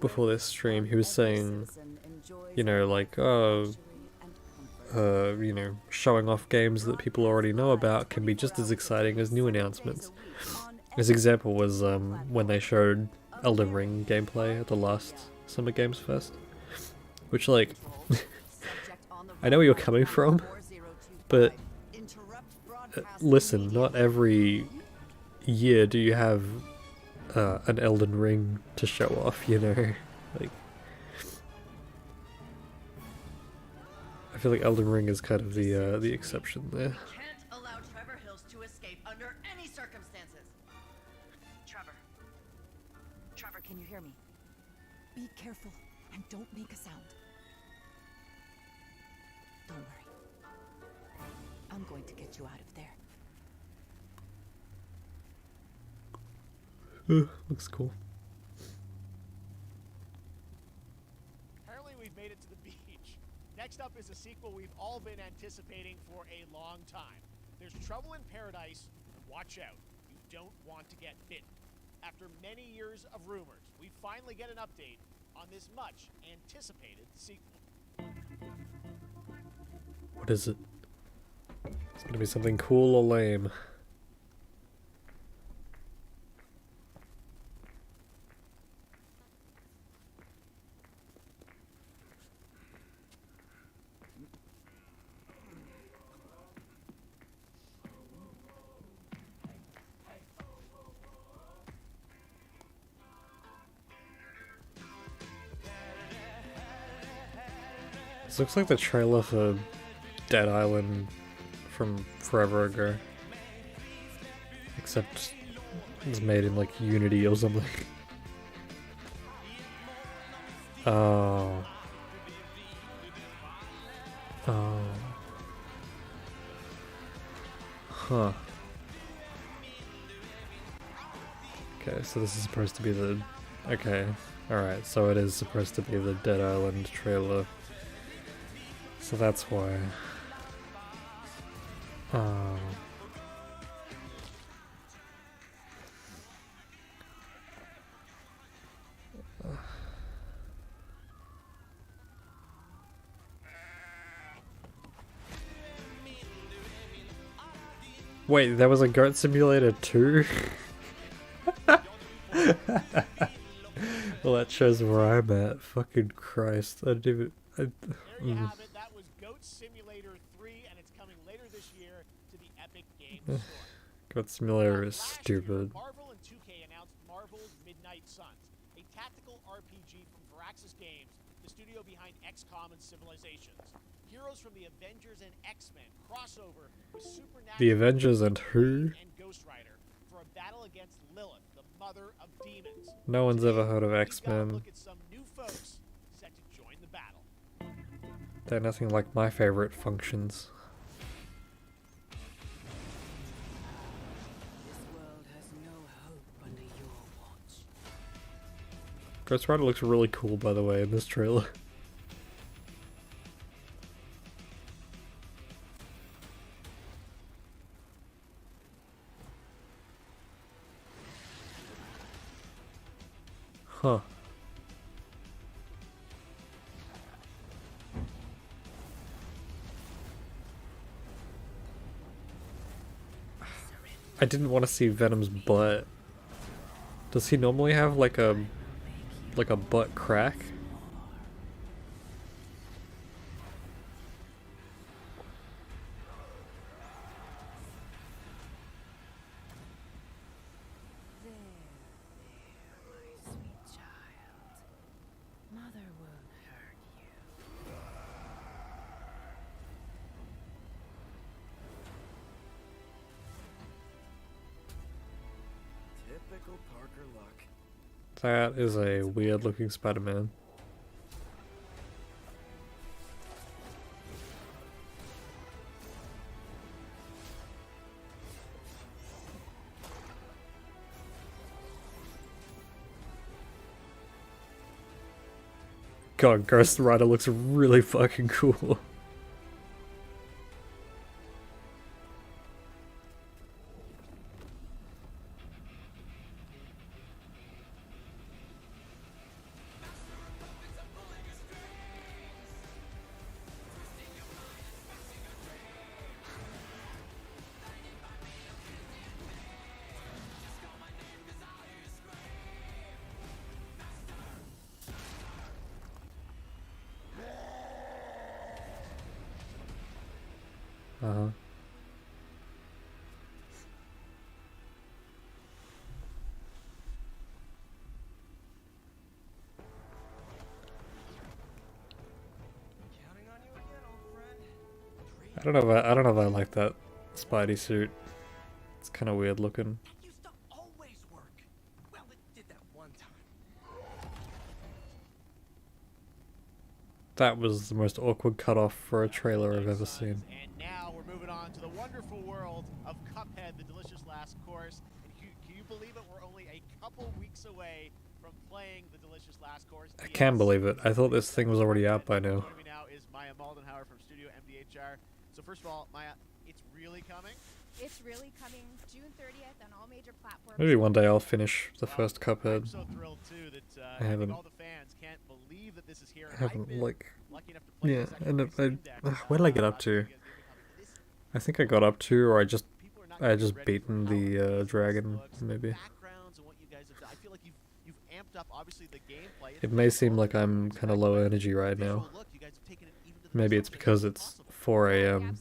before this stream. He was saying, you know, like, you know, showing off games that people already know about can be just as exciting as new announcements. His example was when they showed Elden Ring gameplay at the last Summer Games Fest, which, like, I know where you're coming from, but listen, not every year do you have an Elden Ring to show off, you know? Like, I feel like Elden Ring is kind of the exception there. Can't allow Trevor Hills to escape under any circumstances. Trevor, can you hear me? Be careful and don't make a sound. Don't worry. I'm going to get you out of there. Looks cool. Apparently we've made it to the beach. Next up is a sequel we've all been anticipating for a long time. There's trouble in paradise, and watch out. You don't want to get bitten. After many years of rumors, we finally get an update on this much anticipated sequel. What is it? It's gonna be something cool or lame. This looks like the trailer for Dead Island from forever ago. Except it's made in like Unity or something. Oh. Oh. Huh. Okay, so this is supposed to be the... Okay, alright, so it is supposed to be the Dead Island trailer. So that's why. Oh. Wait, there was a Goat Simulator 2? Well, that shows where I'm at. Fucking Christ. I didn't even... There you have it. That was Goat Simulator 3, and it's coming later this year to the Epic Games Store. Goat Simulator is stupid. Marvel and 2K announced Marvel's Midnight Suns, a tactical RPG from Firaxis Games, the studio behind XCOM and Civilizations. Heroes from the Avengers and X-Men crossover with Supernatural The Avengers and who? and Ghost Rider for a battle against Lilith, the mother of demons. No one's ever heard of We've got to X-Men. look at some new folks set to join the battle. They're nothing like my favorite functions. This world has no hope under your watch. Ghost Rider looks really cool, by the way, in this trailer. Huh. I didn't want to see Venom's butt. Does he normally have like a butt crack? Mother won't hurt you. Typical Parker luck. That is a weird looking Spider-Man. God, Ghost Rider looks really fucking cool. Uh-huh. I don't know if I like that Spidey suit. It's kind of weird looking. Used to always work. Well, it did that one time. That was the most awkward cutoff for a trailer I've ever seen. And now we're moving on to the wonderful world of Cuphead, the delicious last course. And can you believe it? We're only a couple weeks away from playing the delicious last course. I can't believe it. I thought this thing was already out by now. Joining me now is Maya Moldenhauer from Studio MDHR. So first of all, Maya, it's really coming? It's really coming June 30th on all major platforms. Maybe one day I'll finish the first Cuphead. I'm so thrilled too that I I haven't. think all the fans can't believe that this is here. I haven't lucky enough to play yeah, this and actually where did I get up to? I think I got up to, or I just beaten the dragon, maybe. I feel like you've amped up obviously the gameplay. It may seem like I'm kind of low energy right now. Maybe it's because it's 4 AM,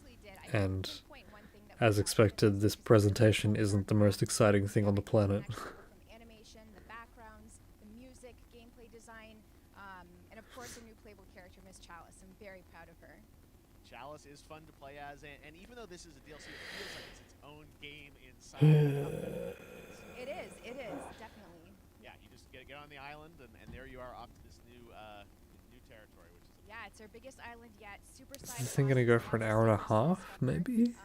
and as expected, this presentation isn't the most exciting thing on the planet. Animation, the backgrounds, the music, gameplay design, and of course a new playable character, Miss Chalice. I'm very proud of her. Chalice is fun to play as, and even though this is a DLC, it feels like it's its own game inside. It is, definitely. Yeah, you just get on the island, and there you are off to this new territory, which is yeah, it's our biggest island yet. Super Is this thing gonna go for an hour and a half, maybe?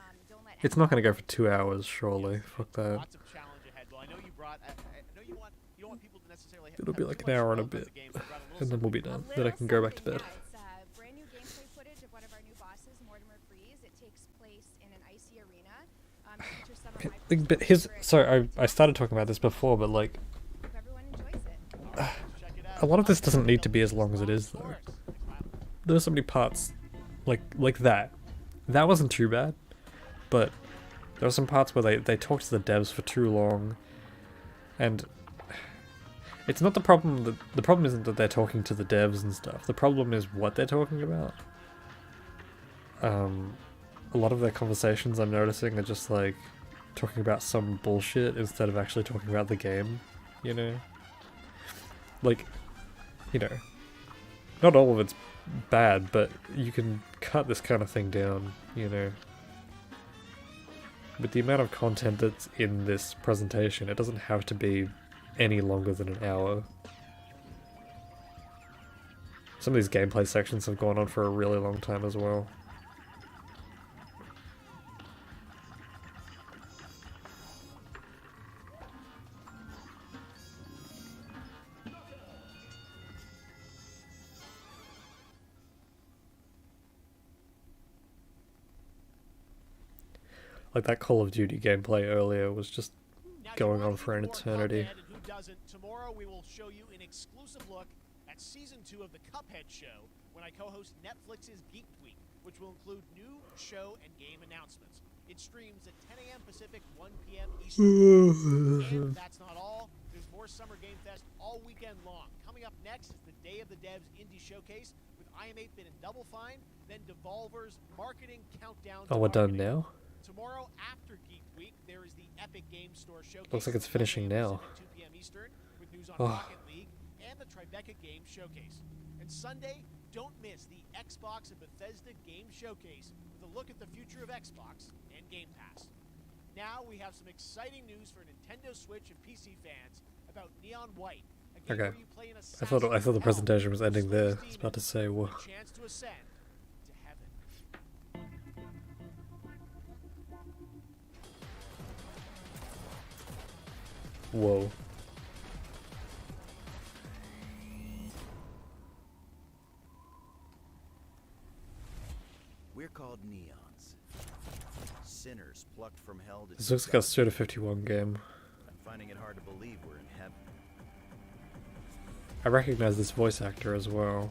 It's not gonna go for 2 hours, surely. Fuck that. lots of challenge ahead. Well, I know you brought. I know you don't want people to necessarily. It'll be like an hour and a bit, and then we'll be done. Then I can go back to bed. It's brand new gameplay footage of one of our new bosses, Mortimer Freeze. It takes place in an icy arena. It features some of my But his, sorry, I started talking about this before, but like, hope everyone enjoys it. a lot of this doesn't need to be as long as it is, though. There's so many parts, like that. That wasn't too bad, but there were some parts where they talked to the devs for too long, and it's not the problem. The problem isn't that they're talking to the devs and stuff. The problem is what they're talking about. A lot of their conversations I'm noticing are just like talking about some bullshit instead of actually talking about the game, you know? Like, you know, not all of it's bad, but you can cut this kind of thing down, you know? With the amount of content that's in this presentation, it doesn't have to be any longer than an hour. Some of these gameplay sections have gone on for a really long time as well. Like that Call of Duty gameplay earlier was just going on for an eternity. Who doesn't? Tomorrow we will show you an exclusive look at Season 2 of the Cuphead show when I co-host Netflix's Geek Week, which will include new show and game announcements. It streams at 10 a.m. Pacific, 1 p.m. Eastern. And that's not all. There's more Summer Game Fest all weekend long. Coming up next is the Day of the Devs Indie Showcase with IM8-Bit and Double Fine, then Devolver's Marketing Countdown. Oh, we're done now? Tomorrow after Geek Week, there is the Epic Game Store Showcase. Looks like it's finishing now. 2 p.m. Eastern with news on Oh. Rocket League and the Tribeca Game Showcase. And Sunday, don't miss the Xbox and Bethesda Game Showcase with a look at the future of Xbox and Game Pass. Now we have some exciting news for Nintendo Switch and PC fans about Neon White, a game Okay. where you play an I thought the presentation was ending there. I was about to say, whoa. chance to ascend to heaven. Whoa. sinners plucked from hell to This do looks like a God's Suda 51 game. I'm finding it hard to believe we're in heaven. I recognize this voice actor as well.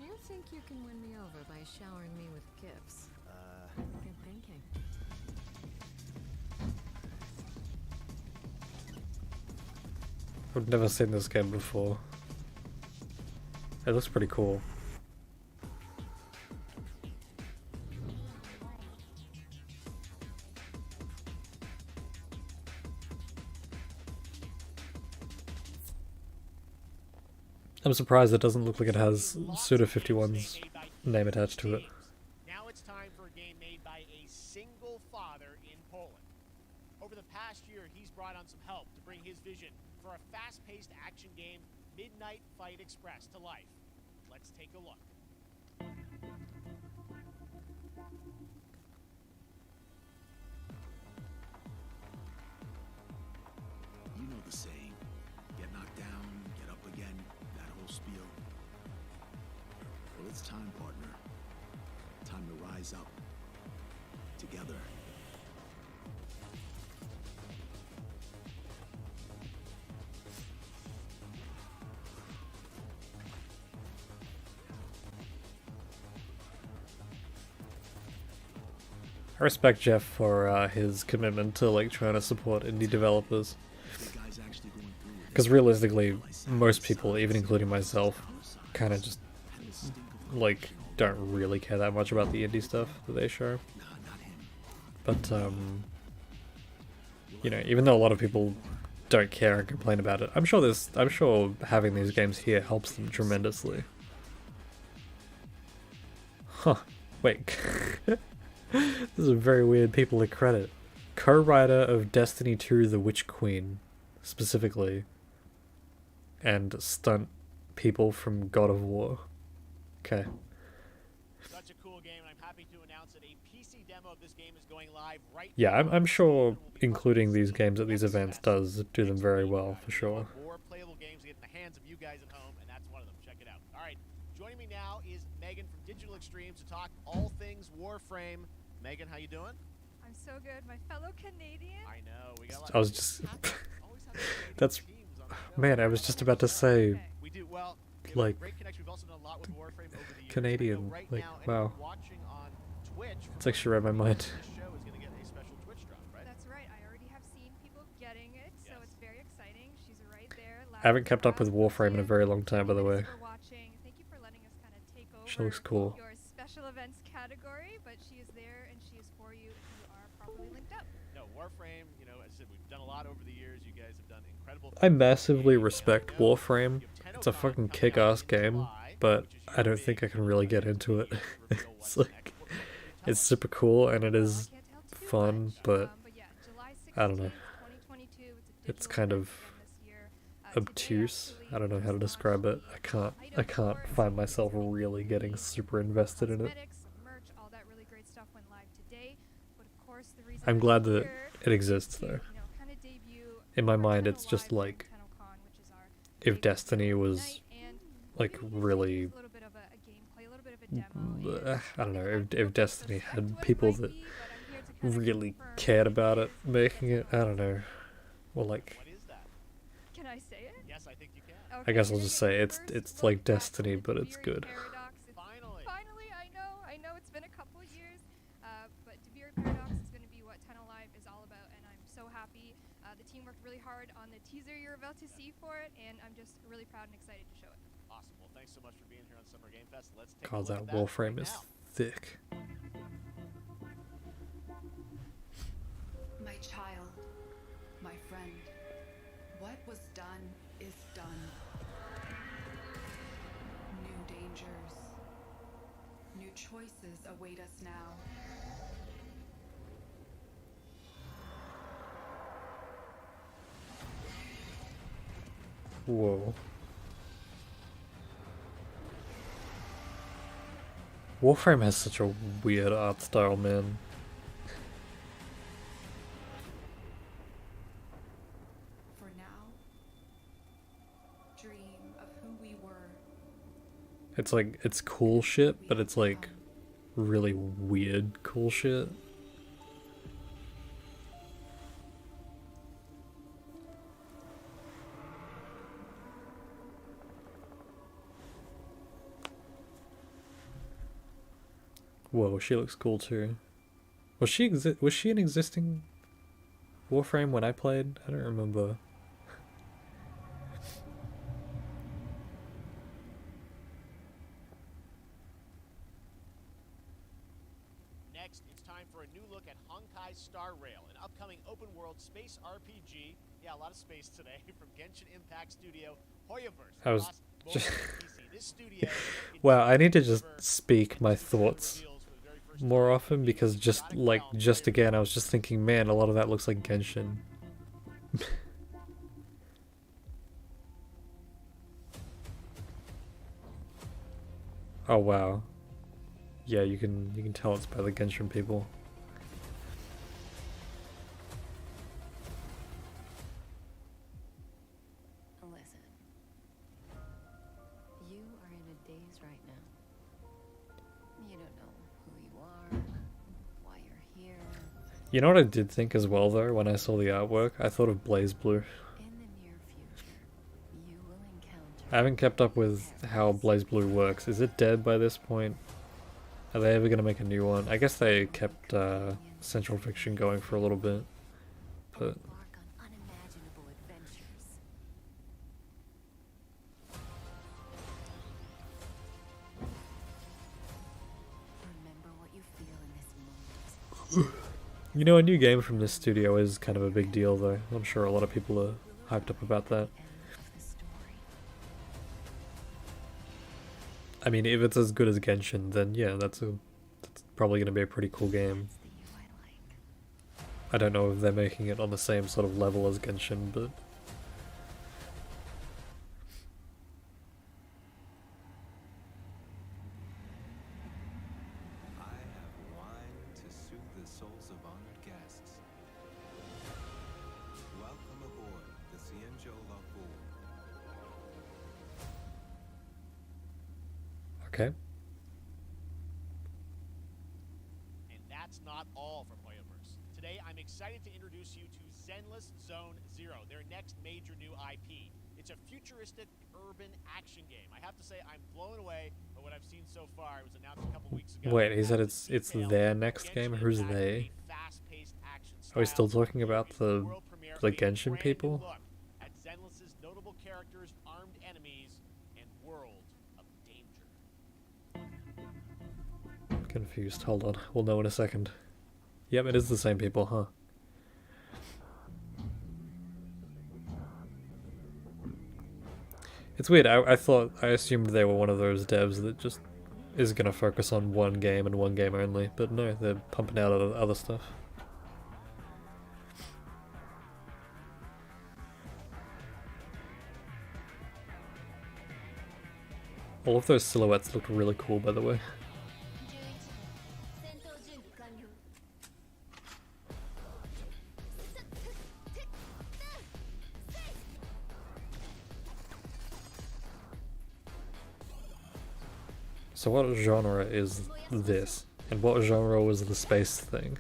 You think you can win me over by showering me with gifts? Good thinking. I've never seen this game before. It looks pretty cool. I'm surprised it doesn't look like it has Suda 51's name attached to it. Now it's time for a game made by a single father in Poland. Over the past year, he's brought on some help to bring his vision for a fast-paced action game, Midnight Fight Express, to life. Let's take a look. You know the saying, get knocked down, get up again, that whole spiel. Well, it's time, partner. Time to rise up. Together. I respect Jeff for his commitment to like trying to support indie developers. Because realistically, most people, even including myself, kind of just like don't really care that much about the indie stuff that they show. But you know, even though a lot of people don't care and complain about it, I'm sure having these games here helps them tremendously. Huh? Wait. This is a very weird people to credit. Co-writer of Destiny 2: The Witch Queen, specifically, and stunt people from God of War. Okay. Such a cool game, and I'm happy to announce that a PC demo of this game is going live right Yeah, now. I'm sure including these games at these events does do them very well, for sure. More playable games get in the hands of you guys at home, and that's one of them. Check it out. All right, joining me now is Megan from Digital Extremes to talk all things Warframe. Megan, how you doing? I'm so good, my fellow Canadian. I know. We got I was just... That's... Man, I was just about to say... We do well. Like... Great connection. We've also done a lot with Warframe over the years. Canadian. Right Like, now, wow. watching on Twitch. It's actually read my mind. This show is going to get a special Twitch drop, right? That's right. I already have seen people getting it, so it's very exciting. She's right there. I haven't kept up with Warframe in a very long time, by the way. Watching. Thank you for letting us kind of take over She looks cool. your special events category, but she is there and she is for you if you are properly linked up. No, Warframe, you know, as I said, we've done a lot over the years. You guys have done incredible I massively respect Warframe. It's a fucking kick-ass game, but I don't think I can really get into it. It's like... It's super cool and it is fun, but... I don't know. It's kind of... obtuse. I don't know how to describe it. I can't find myself really getting super invested in it. I'm glad that it exists though. In my mind it's just like if Destiny was like really I don't know, if Destiny had people that really cared about it making it, I don't know. Or like Can I say it? Yes, I think you can. I guess I'll just say it's like Destiny, but it's good. Finally, I know it's been a couple years, but Devere Paradox is going to be what Ten Alive is all about, and I'm so happy. The team worked really hard on the teaser you're about to see for it, and I'm just really proud and excited to show it. Awesome. Well, thanks so much for being here on Summer Game Fest. Let's take a God, look that at Warframe right is now. thick. My child, my friend, what was done is done. New dangers, new choices await us now. Whoa. Warframe has such a weird art style, man. dream of who we were. It's like, it's cool shit, but it's like really weird cool shit. Whoa, she looks cool too. Was she an existing Warframe when I played? I don't remember. Next, it's time for a new look at Honkai Star Rail, an upcoming open-world space RPG. Yeah, a lot of space today from Genshin Impact Studio Hoyoverse. I was across mobile just and PC. This studio wow, I need to just speak my thoughts more often, because just again, I was just thinking, man, a lot of that looks like Genshin. Oh wow. Yeah, you can tell it's by the Genshin people. Listen. You are in a daze right now. You don't know who you are, why you're here. You know what I did think as well though when I saw the artwork? I thought of Blaze Blue. I haven't kept up with how Blaze Blue works. Is it dead by this point? Are they ever going to make a new one? I guess they kept Central Fiction going for a little bit. But you know, a new game from this studio is kind of a big deal though. I'm sure a lot of people are hyped up about that. I mean, if it's as good as Genshin, then yeah, that's probably going to be a pretty cool game. I don't know if they're making it on the same sort of level as Genshin, but I have wine to soothe the souls of honored guests. Welcome aboard the Cienjo Lafu. okay. And that's not all from Hoyoverse. Today, I'm excited to introduce you to Zenless Zone Zero, their next major new IP. It's a futuristic urban action game. I have to say, I'm blown away by what I've seen so far. It was announced a couple weeks ago. Wait, he said it's their next game? Who's they? Are we still talking about the Genshin people? At Zenless's notable characters, armed enemies, and world of danger. I'm confused. Hold on. We'll know in a second. Yep, it is the same people, huh? It's weird. I assumed they were one of those devs that just is gonna focus on one game and one game only, but no, they're pumping out other stuff. All of those silhouettes look really cool, by the way. So what genre is this? And what genre was the space thing?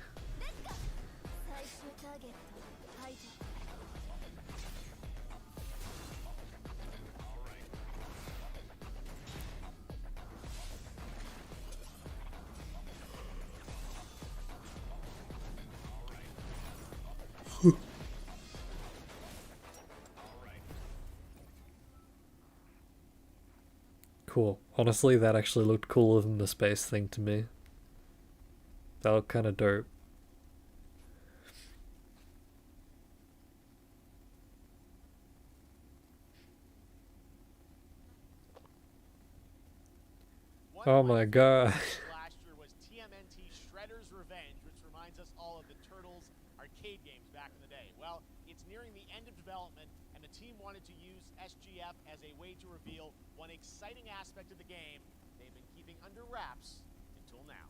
Cool. Honestly, that actually looked cooler than the space thing to me. That looked kind of dope. Oh my god. Last year was TMNT Shredder's Revenge, which reminds us all of the Turtles arcade games back in the day. Well, it's nearing the end of development, and the team wanted to use SGF as a way to reveal one exciting aspect of the game they've been keeping under wraps until now.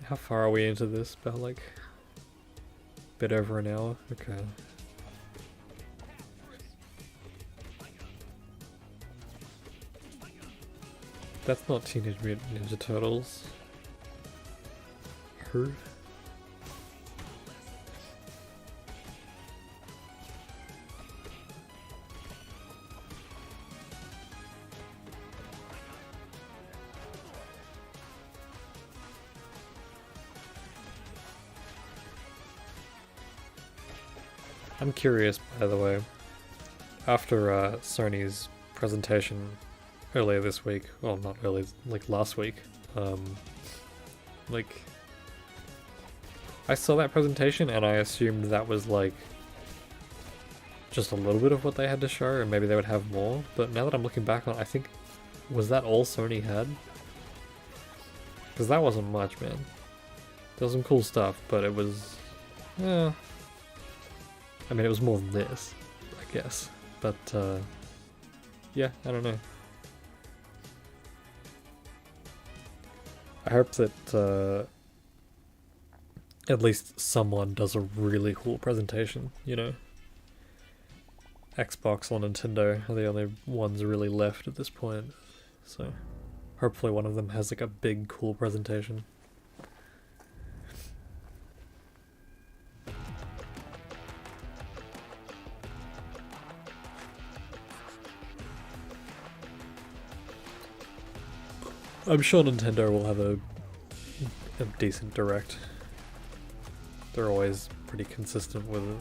How far are we into this? About like Bit over an hour. Okay. That's not Teenage Mutant Ninja Turtles. Who? I'm curious, by the way, after Sony's presentation earlier this week, well, not early, like last week, like, I saw that presentation and I assumed that was like just a little bit of what they had to show, and maybe they would have more, but now that I'm looking back on it, I think, was that all Sony had? Because that wasn't much, man. There was some cool stuff, but it was, I mean, it was more than this, I guess. But, yeah, I don't know. I hope that, at least someone does a really cool presentation, you know? Xbox or Nintendo are the only ones really left at this point, so hopefully one of them has like a big, cool presentation. I'm sure Nintendo will have a decent direct. They're always pretty consistent with it.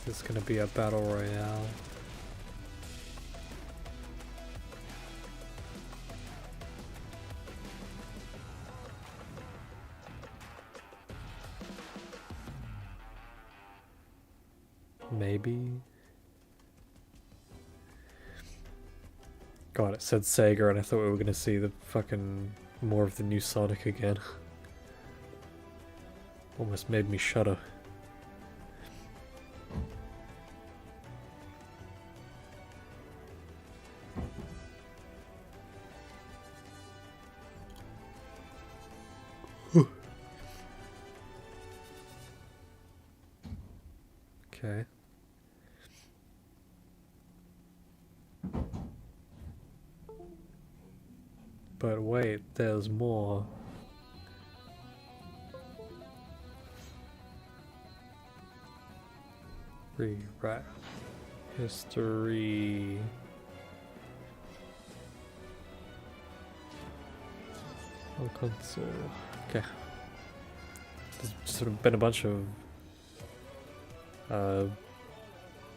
Is this gonna be a battle royale? Maybe? God, it said Sega and I thought we were gonna see the fucking more of the new Sonic again. Almost made me shudder. Okay. But wait, there's more. Rewrite history. On console. Okay. There's sort of been a bunch of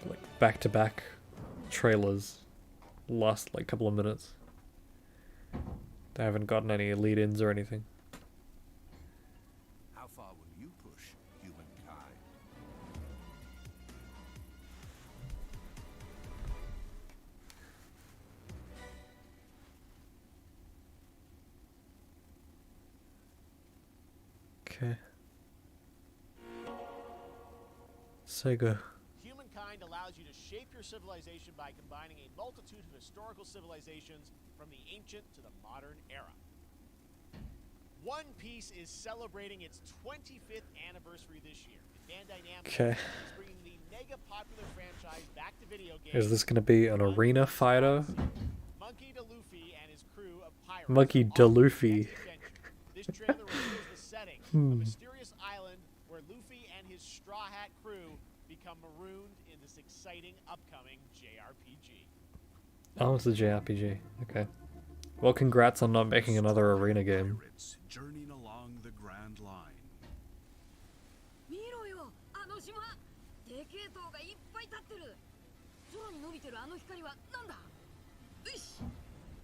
like back-to-back trailers last like couple of minutes. They haven't gotten any lead-ins or anything. How far will you push humankind? Okay. Sega. Humankind allows you to shape your civilization by combining a multitude of historical civilizations from the ancient to the modern era. One Piece is celebrating its 25th anniversary this year. Bandai Namco is bringing the mega popular franchise back to video games. Is this gonna be an arena fighter? Monkey D. Luffy and his crew of pirates. Monkey D. Luffy. This trailer reveals the setting, a mysterious island where Luffy and his Straw Hat crew become marooned in this exciting upcoming JRPG. Oh, it's a JRPG. Okay. Well, congrats on not making another arena game. Journeying along the Grand Line. 見ろよ、あの島。でけえ塔がいっぱい立ってる。空に伸びてるあの光はなんだ。よし。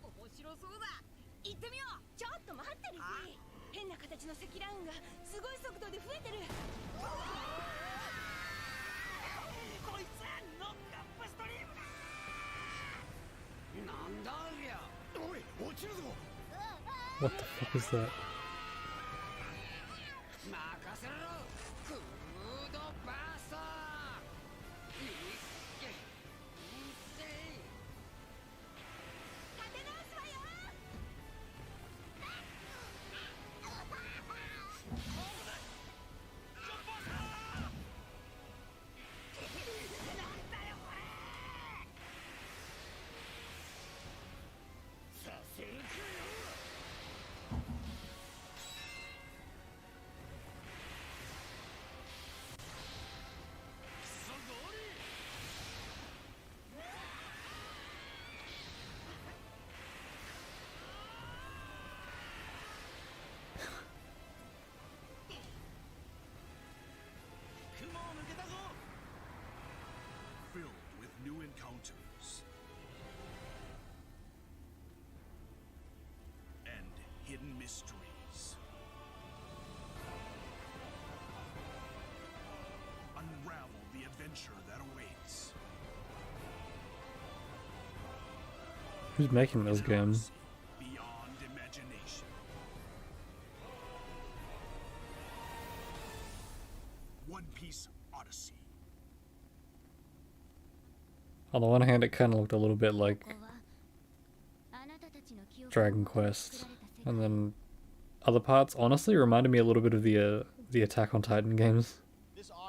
面白そうだ。行ってみよう。ちょっと待ってるし。変な形の積乱雲がすごい速度で増えてる。こいつノックアップストリームだ。なんだありゃ。おい、落ちるぞ。 What the fuck is that? 任せろ。クードバーサー。いっけ。いっせい。立て直すわよ。Filled with new encounters and hidden mysteries. Unravel the adventure that awaits. Who's making those games? Beyond imagination. One Piece Odyssey. On the one hand, it kind of looked a little bit like Dragon Quest, and then other parts honestly reminded me a little bit of the Attack on Titan games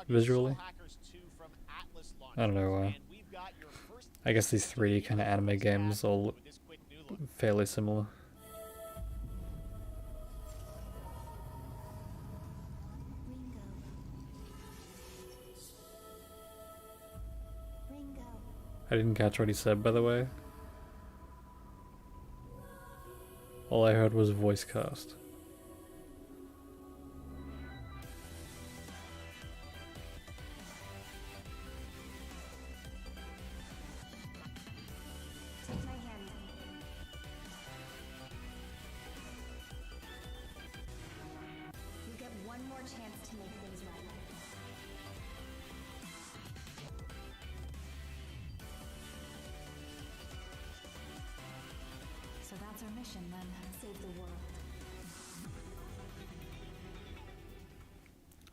visually. I don't know why. I guess these 3D kind of anime games all look fairly similar. I didn't catch what he said, by the way. All I heard was voice cast. Take my hand. You get one more chance to make things right. So that's our mission then. Save the world.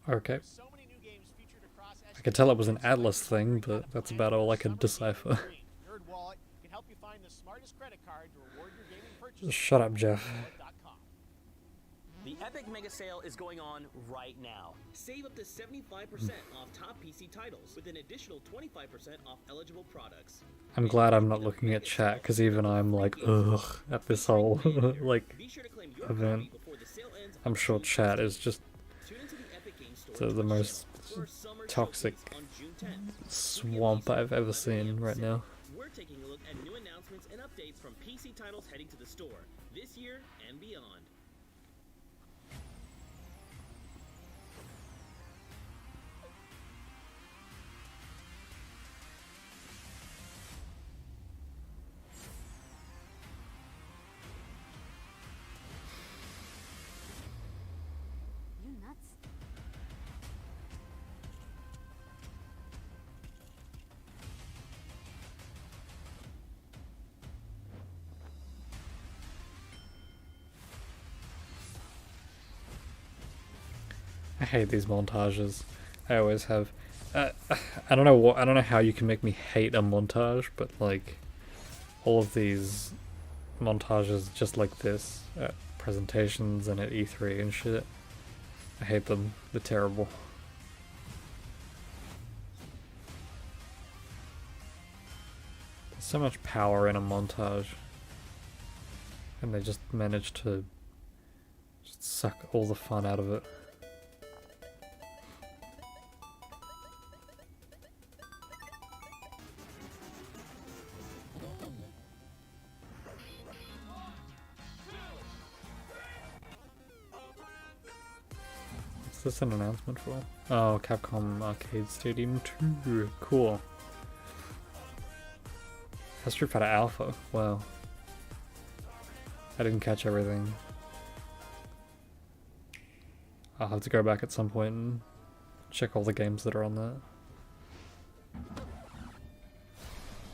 Okay. I could tell it was an Atlas thing, but that's about all I could decipher. Nerd Wallet can help you find the smartest credit card to reward your gaming purchases. Shut up, Jeff. The Epic Mega Sale is going on right now. Save up to 75% off top PC titles with an additional 25% off eligible products. I'm glad I'm not looking at chat, because even I'm like, ugh, at this whole, like, event. I'm sure chat is just the most toxic swamp I've ever seen right now. We're taking a look at new announcements and updates from PC titles heading to the store this year and beyond. You nuts? I hate these montages. I always have. I don't know how you can make me hate a montage, but like all of these montages just like this at presentations and at E3 and shit. I hate them. They're terrible. There's so much power in a montage, and they just manage to just suck all the fun out of it. What's this an announcement for? Oh, Capcom Arcade Stadium 2. Cool. Has Street Fighter Alpha. Wow. I didn't catch everything. I'll have to go back at some point and check all the games that are on that.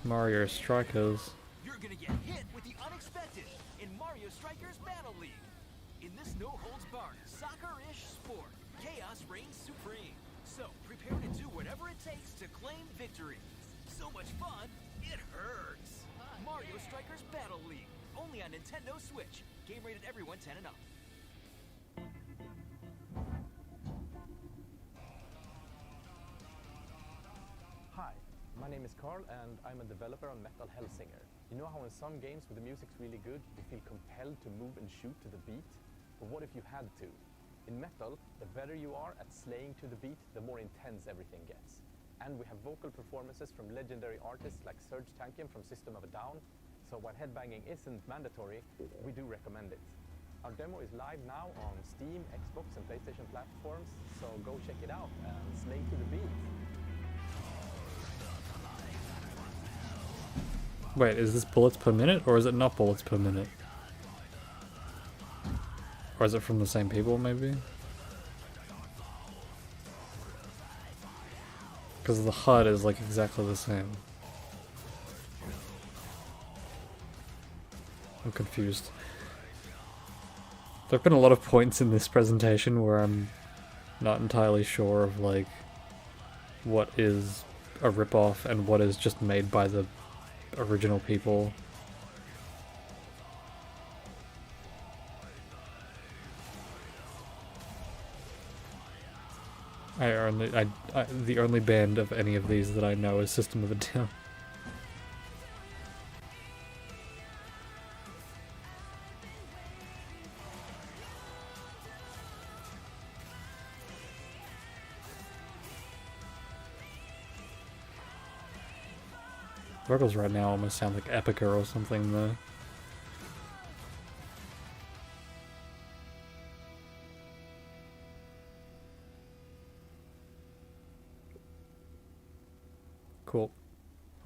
Mario Strikers. You're gonna get hit with the unexpected in Mario Strikers Battle League. In this no-holds-barred, soccer-ish sport, chaos reigns supreme. So prepare to do whatever it takes to claim victory. So much fun, it hurts. Mario Strikers Battle League, only on Nintendo Switch. Game rated everyone 10 and up. Hi, my name is Carl and I'm a developer on Metal Hellsinger. You know how in some games where the music's really good, you feel compelled to move and shoot to the beat? But what if you had to? In Metal, the better you are at slaying to the beat, the more intense everything gets. And we have vocal performances from legendary artists like Serge Tankian from System of a Down, so while headbanging isn't mandatory, we do recommend it. Our demo is live now on Steam, Xbox and PlayStation platforms, so go check it out and slay to the beat. Wait, is this bullets per minute or is it not bullets per minute? Or is it from the same people, maybe? Because the HUD is like exactly the same. I'm confused. There have been a lot of points in this presentation where I'm not entirely sure of like what is a ripoff and what is just made by the original people. The only band of any of these that I know is System of a Down. Vocals right now almost sound like Epica or something though. Cool.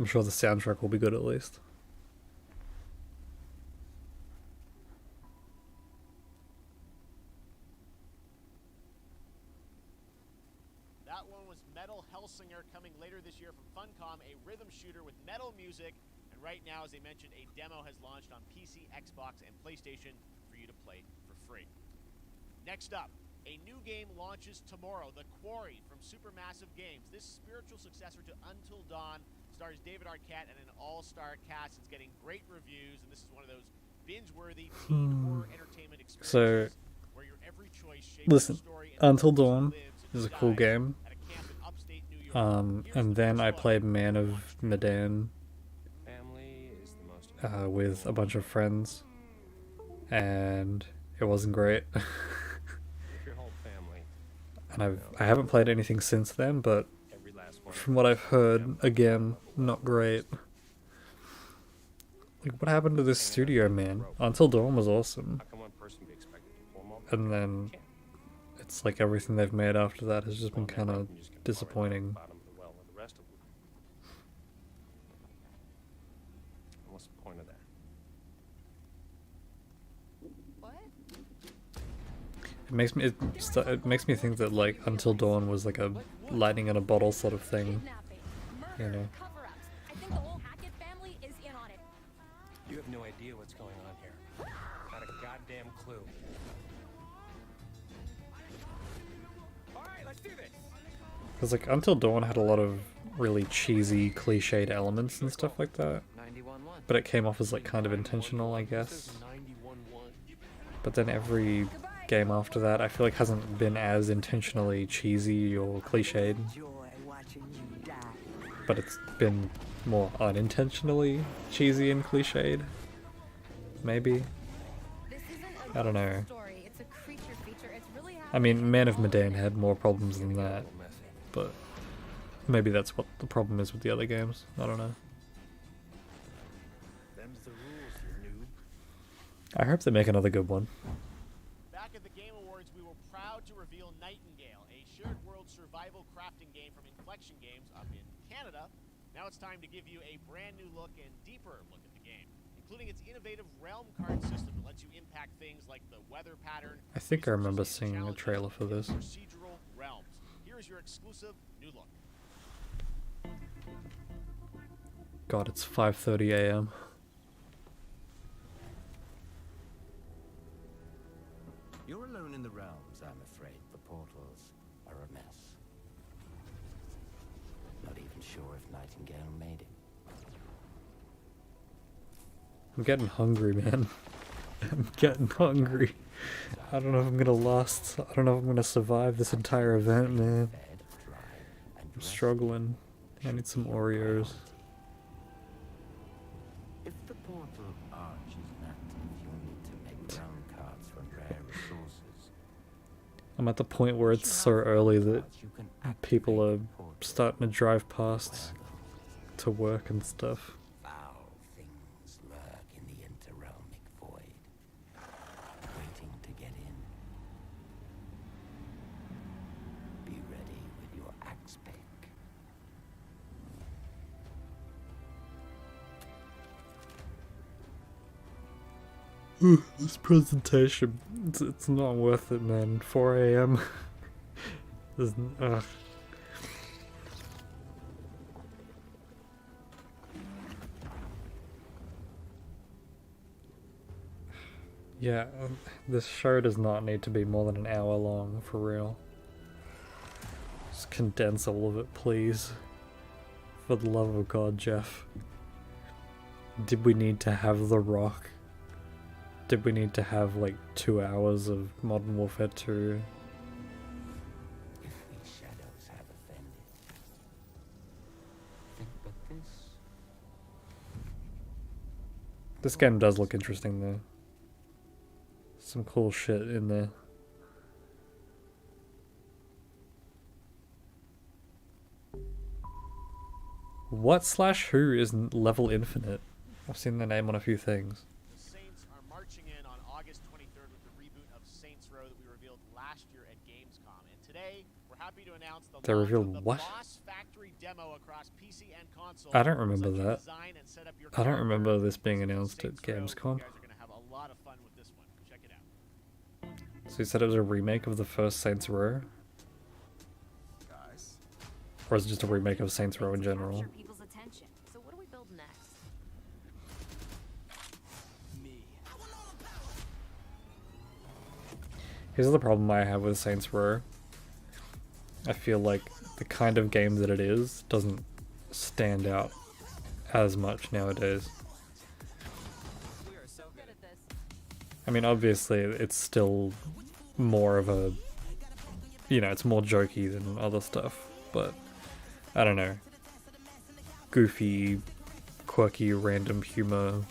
I'm sure the soundtrack will be good at least. That one was Metal Hellsinger, coming later this year from Funcom, a rhythm shooter with metal music. And right now, as they mentioned, a demo has launched on PC, Xbox, and PlayStation for you to play for free. Next up, a new game launches tomorrow, The Quarry from Supermassive Games. This spiritual successor to Until Dawn stars David Arquette and an all-star cast. It's getting great reviews, and this is one of those binge-worthy teen horror entertainment experiences where your every choice shapes Listen, the story Until Dawn is a cool game. And then I played Man of Medan with a bunch of friends, and it wasn't great. And I haven't played anything since then, but from what I've heard, again, not great. Like, what happened to this studio, man? Until Dawn was awesome. And then it's like everything they've made after that has just been kind of disappointing. What's the point of that? It makes me think that like Until Dawn was like a lightning in a bottle sort of thing, you know. I think the whole Hackett family is in on it. You have no idea what's going on here. Not a goddamn clue. All right, let's do this. Because like Until Dawn had a lot of really cheesy, cliched elements and stuff like that, but it came off as like kind of intentional, I guess. But then every game after that I feel like hasn't been as intentionally cheesy or cliched, but it's been more unintentionally cheesy and cliched, maybe. I don't know. I mean, Man of Medan had more problems than that, but maybe that's what the problem is with the other games. I don't know. Them's the rules, you noob. I hope they make another good one. Back at the Game Awards, we were proud to reveal Nightingale, a shared world survival crafting game from Inflection Games up in Canada. Now it's time to give you a brand new look and deeper look at the game. including its innovative realm card system that lets you impact things like the weather pattern. I think I remember seeing a trailer for this. Procedural realms. Here is your exclusive new look. God, it's 5:30 a.m. You're alone in the realms, I'm afraid. The portals are a mess. Not even sure if Nightingale made it. I'm getting hungry, man. I'm getting hungry. I don't know if I'm gonna last. I don't know if I'm gonna survive this entire event, man. I'm struggling. I need some Oreos. If the portal arch is inactive, you'll need to make realm cards from rare resources. I'm at the point where it's so early that people are starting to drive past to work and stuff. Foul things lurk in the interrealmic void, waiting to get in. Be ready with your axe pick. This presentation, it's not worth it, man. 4 a.m. Ugh. Yeah, this show does not need to be more than an hour long, for real. Just condense all of it, please. For the love of God, Jeff. Did we need to have The Rock? Did we need to have like 2 hours of Modern Warfare 2? If we shadows have offended, think but this. This game does look interesting though. Some cool shit in there. What/who is Level Infinite? I've seen the name on a few things. The Saints are marching in on August 23rd with the reboot of Saints Row that we revealed last year at Gamescom. And today, we're happy to announce the They launch revealed of the what? Boss Factory demo across PC and console. I don't remember Lets you that. design and set up your I don't character. remember this being announced at Saints Row, Gamescom. You guys are going to have a lot of fun with this one. Check it out. So you said it was a remake of the first Saints Row? Guys. Or is it just a remake of Saints Row in general? Capture people's attention. So what do we build next? Here's the problem I have with Saints Row. I feel like the kind of game that it is doesn't stand out as much nowadays. I mean, obviously, it's still more of a, you know, it's more jokey than other stuff, but I don't know. Goofy, quirky, random humor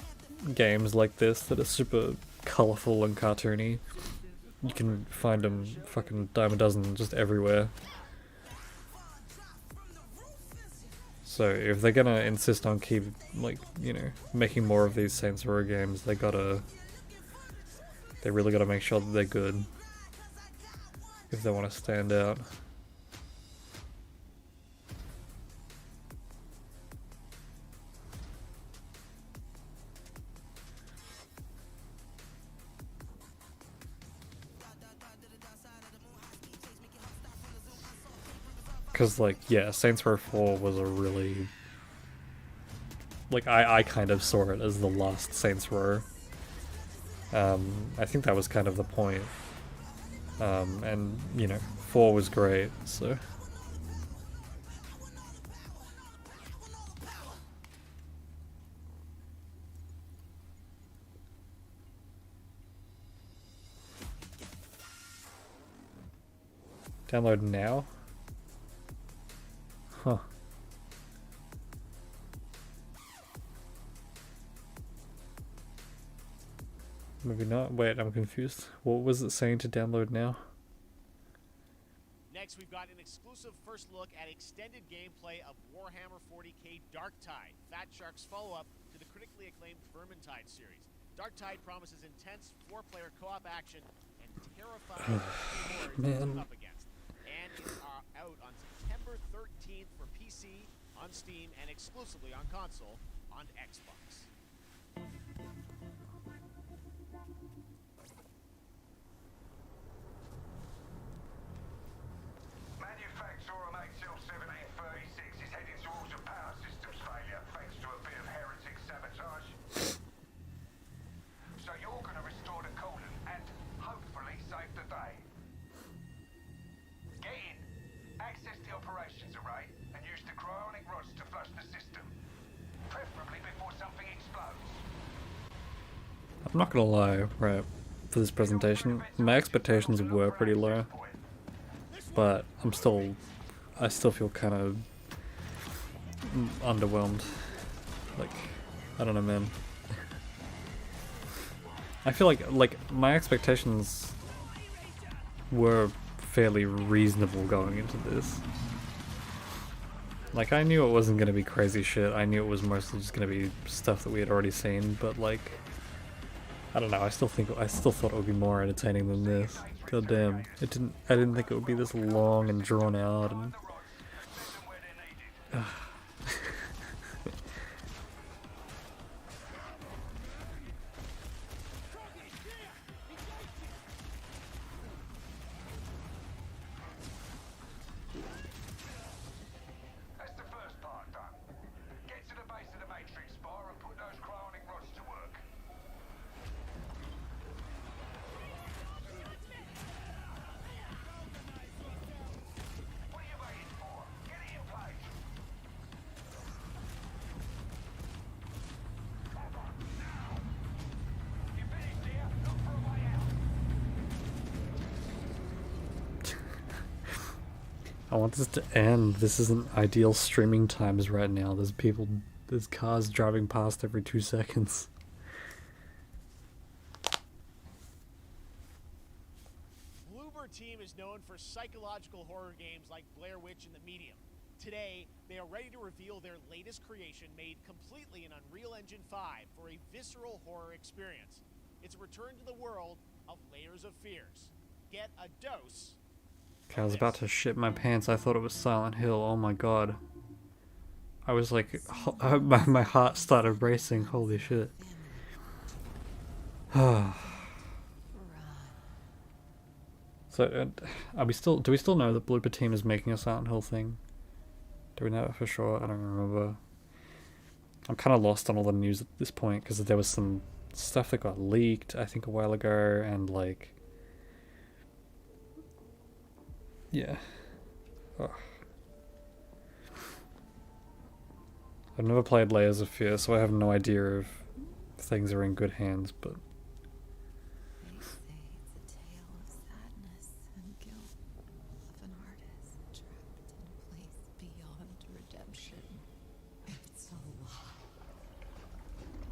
games like this that are super colorful and cartoony, you can find them fucking dime a dozen just everywhere. So if they're gonna insist on keep, like, you know, making more of these Saints Row games, they really gotta make sure that they're good if they want to stand out. Because, like, yeah, Saints Row 4 was a really... Like, I kind of saw it as the last Saints Row. I think that was kind of the point. And, you know, 4 was great, so... Download now? Huh. Maybe not. Wait, I'm confused. What was it saying to download now? Next, we've got an exclusive first look at extended gameplay of Warhammer 40k Darktide, Fat Shark's follow-up to the critically acclaimed Vermintide series. Darktide promises intense 4-player co-op action and terrifying horrors to team up against. And it's out on September 13th for PC, on Steam, and exclusively on console on Xbox. I'm not gonna lie, right, for this presentation, my expectations were pretty low, but I still feel kind of underwhelmed. Like, I don't know, man. I feel like my expectations were fairly reasonable going into this. Like, I knew it wasn't gonna be crazy shit, I knew it was mostly just gonna be stuff that we had already seen, but like, I don't know, I still thought it would be more entertaining than this. God damn. I didn't think it would be this long and drawn out and I want this to end. This isn't ideal streaming times right now. There's cars driving past every 2 seconds. Bloober Team is known for psychological horror games like Blair Witch and The Medium. Today, they are ready to reveal their latest creation made completely in Unreal Engine 5 for a visceral horror experience. It's a return to the world of Layers of Fears. Get a dose. Okay, I was about to shit my pants. I thought it was Silent Hill. Oh my god. I was like, my heart started racing. Holy shit. So, do we still know that Bloober Team is making a Silent Hill thing? Do we know it for sure? I don't remember. I'm kind of lost on all the news at this point because there was some stuff that got leaked, I think, a while ago, and like, yeah. Ugh. I've never played Layers of Fear, so I have no idea if things are in good hands, but They say it's a tale of sadness and guilt of an artist trapped in a place beyond redemption. It's a lie.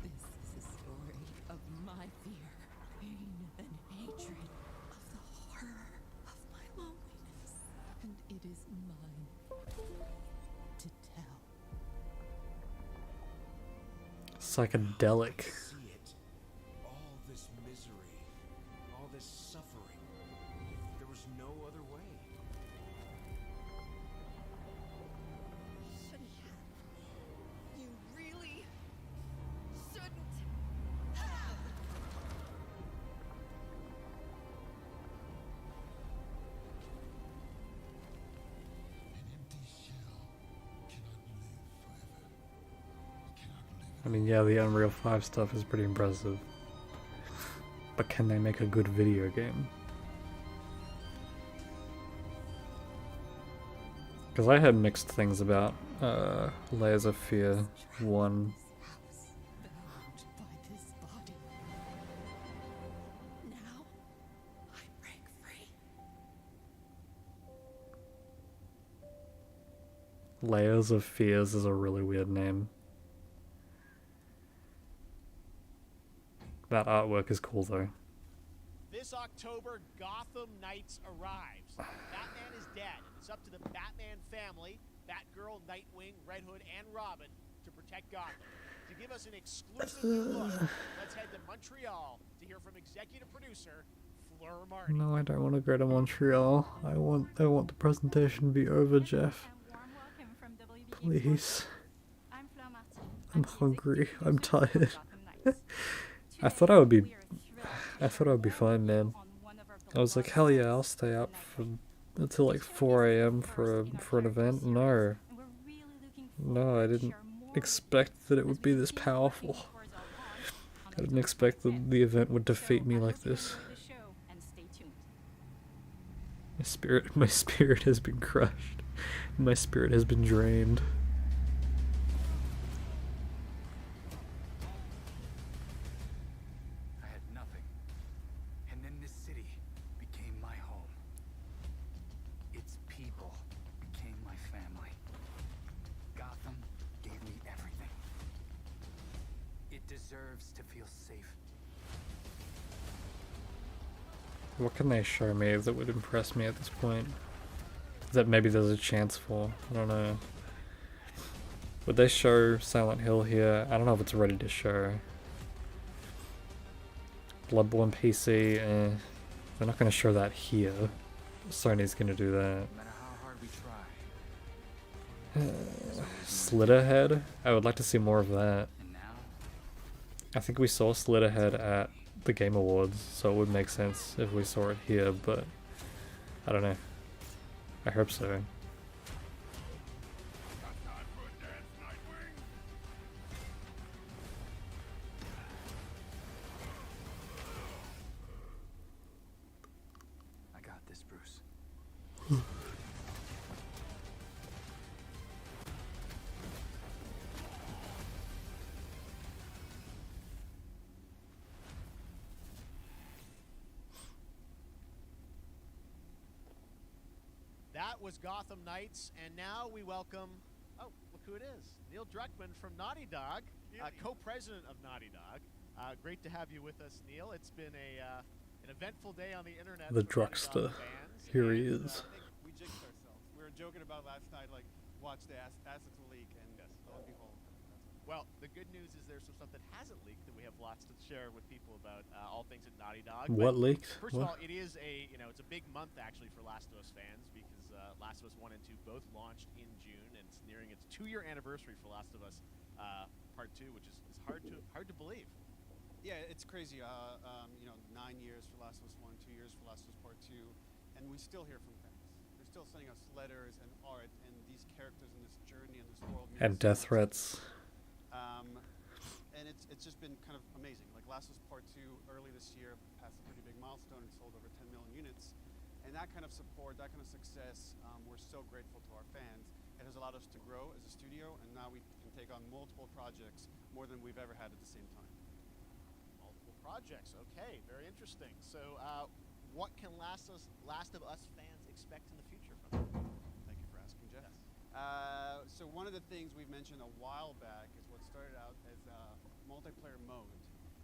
This is a story of my fear, pain, and hatred, of the horror of my loneliness. And it is mine to tell. psychedelic. See it. All this misery, all this suffering. There was no other way. Shouldn't have. You really shouldn't have. I mean, yeah, the Unreal 5 stuff is pretty impressive. But can they make a good video game? Because I heard mixed things about Layers of Fear 1. Layers of Fears is a really weird name. That artwork is cool though. This October, Gotham Knights arrives. Batman is dead, and it's up to the Batman family, Batgirl, Nightwing, Red Hood, and Robin to protect Gotham. To give us an exclusive new look, let's head to Montreal to hear from executive producer Fleur Martin. No, I don't want to go to Montreal. I want the presentation to be over, Jeff. Please. I'm hungry. I'm tired. I thought I would be fine, man. I was like, hell yeah, I'll stay up until like 4 AM for an event. No, I didn't expect that it would be this powerful. I didn't expect that the event would defeat me like this. My spirit has been crushed. My spirit has been drained. I had deserves to feel safe. What can they show me that would impress me at this point? That maybe there's a chance for? I don't know. Would they show Silent Hill here? I don't know if it's ready to show. Bloodborne PC, they're not going to show that here. Sony's going to do that. No matter how hard we try. Slitterhead? I would like to see more of that. I think we saw Slitterhead at the Game Awards, so it would make sense if we saw it here, but I don't know. I hope so. I got this, Bruce. That was Gotham Knights, and now we welcome, oh, look who it is, Neil Druckmann from Naughty Dog, co-president of Naughty Dog. Great to have you with us, Neil. It's been an eventful day on the internet. The Druckster. Here he is. I think we jinxed ourselves. We were joking about last night, like, watch the assets leak, and lo and behold. Well, the good news is there's some stuff that hasn't leaked that we have lots to share with people about all things at Naughty Dog. What But leaked? First of all, it is it's a big month actually for Last of Us fans because Last of Us 1 and 2 both launched in June, and it's nearing its 2-year anniversary for Last of Us Part 2, which is hard to believe. Yeah, it's crazy. 9 years for Last of Us 1, 2 years for Last of Us Part 2, and we still hear from fans. They're still sending us letters and art and these characters and this journey and this world. And death threats. And it's just been kind of amazing. Like Last of Us Part 2 early this year passed a pretty big milestone and sold over 10 million units. And that kind of support, that kind of success, we're so grateful to our fans. It has allowed us to grow as a studio, and now we can take on multiple projects, more than we've ever had at the same time. Multiple projects, okay, very interesting. So what can Last of Us fans expect in the future from it? Thank you for asking, Jeff. So one of the things we've mentioned a while back is what started out as multiplayer mode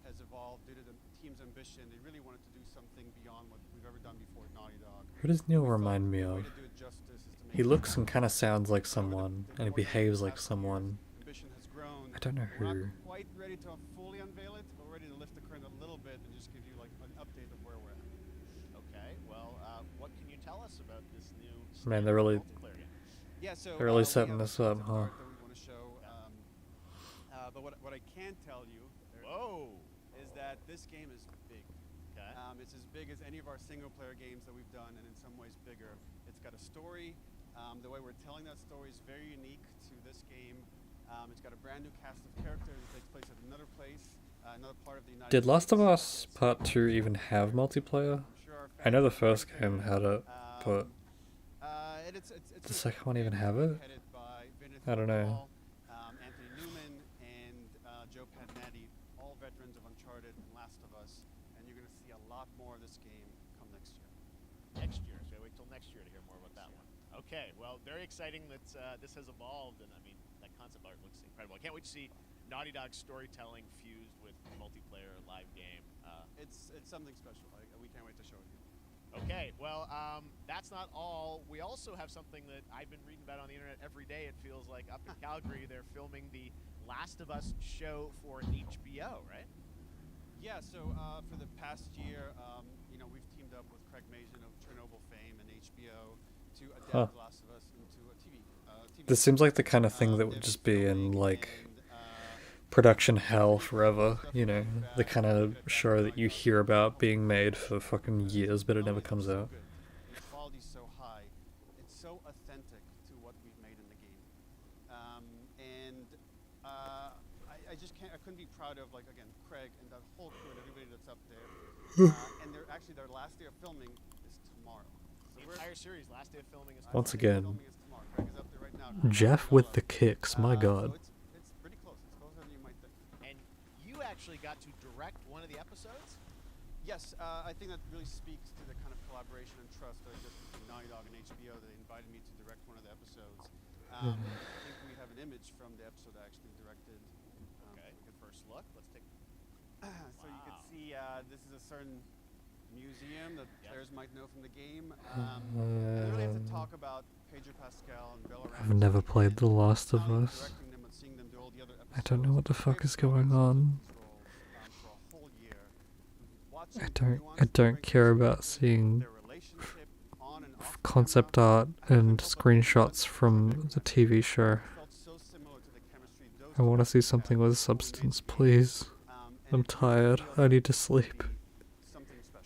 has evolved due to the team's ambition. They really wanted to do something beyond what we've ever done before at Naughty Dog. Who does Neil remind me of? He looks and kind of sounds like someone, and he behaves like someone. I don't know who. We're not quite ready to fully unveil it, but we're ready to lift the curtain a little bit and just give you like an update of where we're at. Okay, well, what can you tell us about this new Man, they're really, Yeah, so they're really setting this up, huh? that we want to show. But what I can tell you is that this game is big. Okay. It's as big as any of our single-player games that we've done, and in some ways bigger. It's got a story. The way we're telling that story is very unique to this game. It's got a brand new cast of characters. It takes place at another place, another part of the United Did Last of States. Us Part 2 even have multiplayer? I know the first game had it, but the second one even have it? I don't know. Anthony Newman and Joe Pantnati, all veterans of Uncharted and Last of Us, and you're going to see a lot more of this game come next year. Next year, so wait till next year to hear more about that one. Okay, well, very exciting that this has evolved, and I mean, that concept art looks incredible. I can't wait to see Naughty Dog's storytelling fused with multiplayer live game. It's something special. We can't wait to show it to you. Okay, well, that's not all. We also have something that I've been reading about on the internet every day. It feels like up in Calgary, they're filming the Last of Us show for HBO, right? Yeah, so for the past year, we've teamed up with Craig Mazin of Chernobyl fame and HBO to adapt Last of Us into a TV. This seems like the kind of thing that would just be in, like, production hell forever, you know, the kind of show that you hear about being made for fucking years, but it never comes out. The quality's so high, it's so authentic to what we've made in the game, I couldn't be proud of, like, again, Craig and that whole crew and everybody that's up there. And their last day of filming is tomorrow. So the entire series, last day of filming is Once again, Craig is up there right now. Jeff with the kicks, my god. It's pretty close. It's closer than you might think. And you actually got to direct one of the episodes? Yes, I think that really speaks to the kind of collaboration and trust that exists between Naughty Dog and HBO. They invited me to direct one of the episodes. I think we have an image from the episode I actually directed. Okay, good first look. Let's take So you can see this is a certain museum that players might know from the game. And they really have to talk about Pedro Pascal and Bella I've never played The Last of Us. I don't know what the fuck is going on. I don't care about seeing concept art and screenshots from the TV show. I want to see something with substance, please. I'm tired. I need to sleep.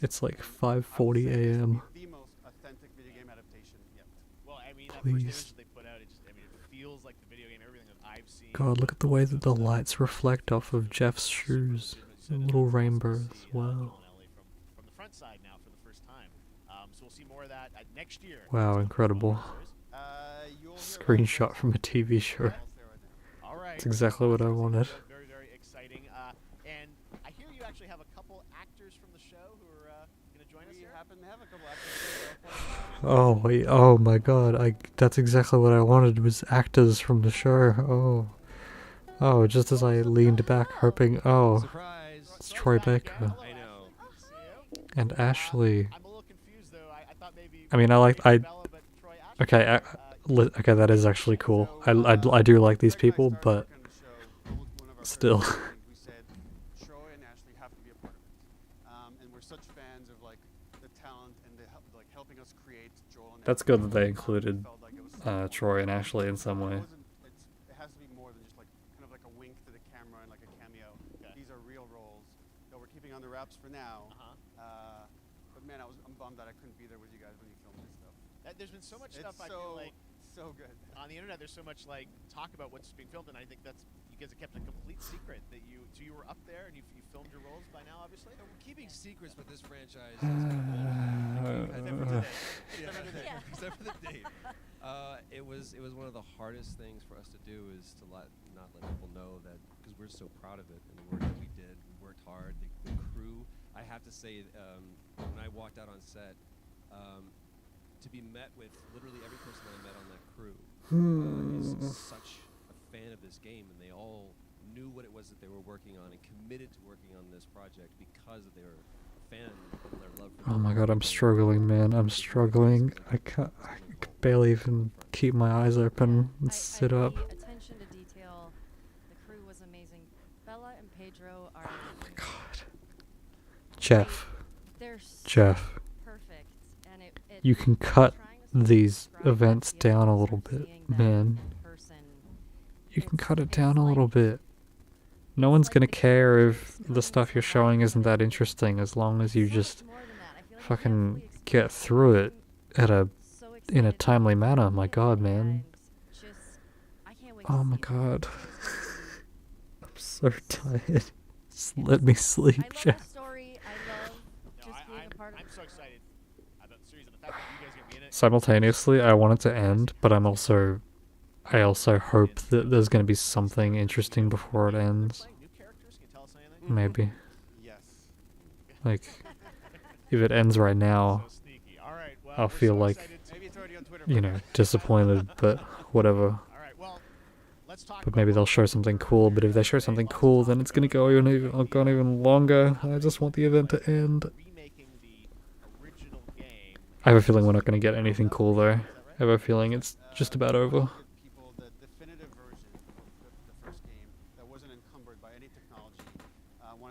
It's like 5:40 a.m. Please. God, look at the way that the lights reflect off of Jeff's shoes. The little rainbows. Wow. From the front side now for the first time. So we'll see more of that next year. Wow, incredible. Screenshot from a TV show. That's exactly what I wanted. Very, very exciting. And I hear you actually have a couple actors from the show who are going to join us here. We happen to have a couple actors. Oh wait, oh my god, that's exactly what I wanted, was actors from the show. Oh, just as I leaned back hoping, it's Troy Baker. I know. And Ashley. I mean, okay, okay, that is actually cool. I do like these people, but still. We said Troy and Ashley have to be a part of it. And we're such fans of like the talent and the helping us create Joel and That's good that they included Troy and Ashley in some way. It has to be more than just like kind of like a wink to the camera and like a cameo. These are real roles that we're keeping on the wraps for now. But man, I'm bummed that I couldn't be there with you guys when you filmed this stuff. There's been so much stuff I feel like so good on the internet. There's so much like talk about what's being filmed, and I think that's you guys have kept a complete secret that you were up there and you filmed your roles by now, obviously. We're keeping secrets with this franchise. Except for the date. It was one of the hardest things for us to do is to not let people know that, because we're so proud of it and the work that we did. We worked hard. The crew. I have to say, when I walked out on set, to be met with literally every person that I met on that crew is such a fan of this game, and they all knew what it was that they were working on and committed to working on this project because they were a fan and their love for Oh my god, I'm struggling, man. I'm struggling. I can barely even keep my eyes open and sit up. Attention to detail. The crew was amazing. Bella and Pedro are. Oh my god. Jeff. Jeff. Perfect. And you can cut these events down a little bit, man. You can cut it down a little bit. No one's gonna care if the stuff you're showing isn't that interesting, as long as you just fucking get through it in a timely manner. My god, man. Oh my god. I'm so tired. Just let me sleep, Jeff. I'm so excited about the series and the fact that you guys are gonna be in it. Simultaneously, I want it to end, but I also hope that there's going to be something interesting before it ends. Maybe. Like, if it ends right now, I'll feel like, you know, disappointed, but whatever. But maybe they'll show something cool, but if they show something cool, then it's going to go even longer. I just want the event to end. I have a feeling we're not going to get anything cool, though. I have a feeling it's just about over.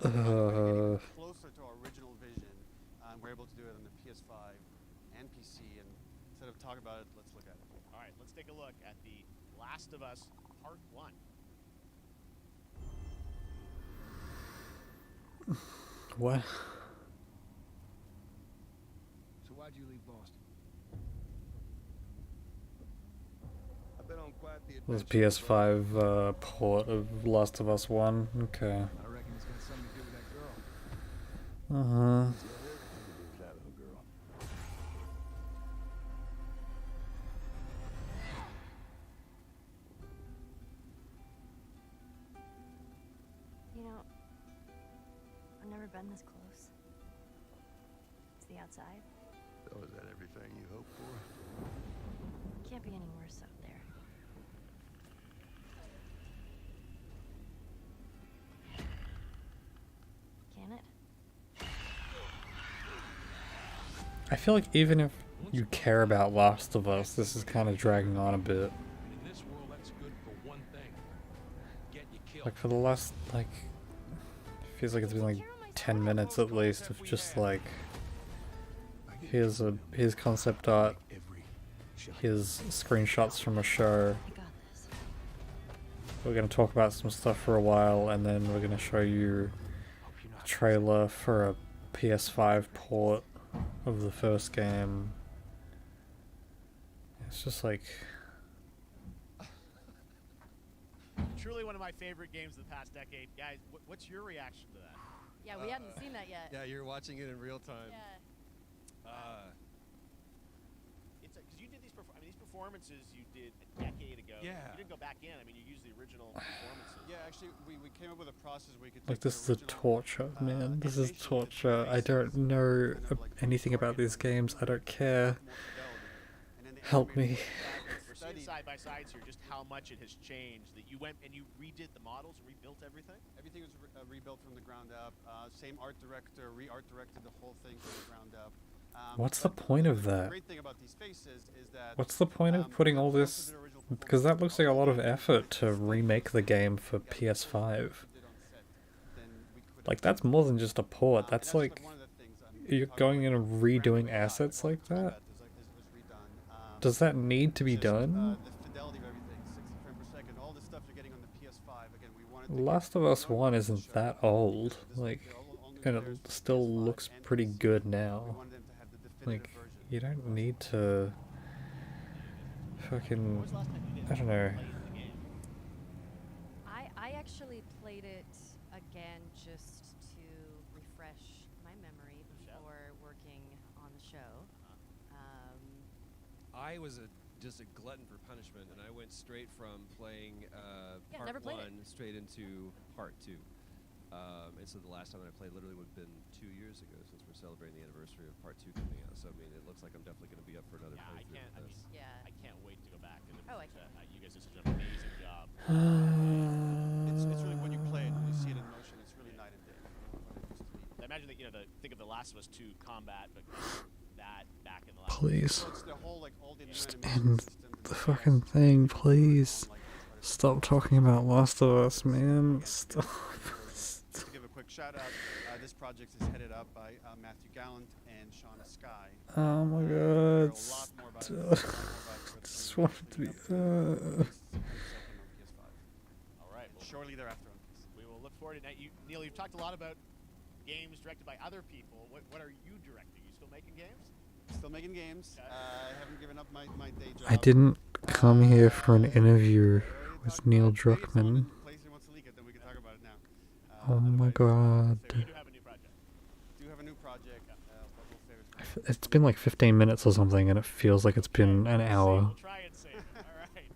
Closer to our original vision, we're able to do it on the PS5 and PC. And instead of talking about it, let's look at it. All right, let's take a look at The Last of Us Part 1. What? So why'd you leave Boston? I've been on quite the This PS5 port of Last of Us 1. Okay. I reckon it's got something to do with that girl. Uh-huh. That little girl. You know, I've never been this close. It's the outside. Oh, is that everything you hoped for? Can't be any worse out there. I feel like even if you care about Last of Us, this is kind of dragging on a bit. In this world, that's good for one thing. Get you killed. Like for the last, like, it feels like it's been like 10 minutes at least of just like, here's concept art, here's screenshots from a show. We're gonna talk about some stuff for a while, and then we're gonna show you a trailer for a PS5 port of the first game. It's just like... Truly one of my favorite games of the past decade. Guys, what's your reaction to that? Yeah, we hadn't seen that yet. Yeah, you're watching it in real time. Yeah. It's because you did these. These performances you did a decade ago. Yeah. You didn't go back in. I mean, you used the original performances. Yeah, actually, we came up with a process where we could. Like, this is a torture, man. This is torture. I don't know anything about these games. I don't care. Help me. We're seeing side by sides here just how much it has changed. That you went and you redid the models, rebuilt everything. Everything was rebuilt from the ground up. Same art director, re-art directed the whole thing from the ground up. What's the point of that? The great thing about these faces is that What's the point of putting all this... Because that looks like a lot of effort to remake the game for PS5. Like, that's more than just a port. That's like... You're going in and redoing assets like that? Does that need to be done? the fidelity of everything, 60 frames per second, all the stuff you're getting on the PS5. Again, we wanted to Last of Us 1 isn't that old. Like, and it still looks pretty good now. Like, you don't need to... Fucking... I don't know. I actually played it again just to refresh my memory before working on the show. I was just a glutton for punishment, and I went straight from playing part 1 straight into part 2. And so the last time I played literally would have been 2 years ago, since we're celebrating the anniversary of part 2 coming out. So I mean, it looks like I'm definitely going to be up for another playthrough of this. I can't wait to go back. I can't. You guys did such an amazing job. it's really when you play it, when you see it in motion, it's really night and day. I imagine that think of the Last of Us 2 combat, but that back in the last. Please. So it's the whole, like, all the Just end the fucking thing, please. Stop talking about Last of Us, man. Stop. To give a quick shout out, this project is headed up by Matthew Gallant and Shauna Sky. Oh my god. I just want it to be... All right. Well, shortly thereafter. We will look forward to that. Neil, you've talked a lot about games directed by other people. What are you directing? You still making games? Still making games. I haven't given up my day job. I didn't come here for an interview with Neil Druckmann. Oh my god. Do have a new project. It's been like 15 minutes or something, and it feels like it's been an hour. Try and save it. All right.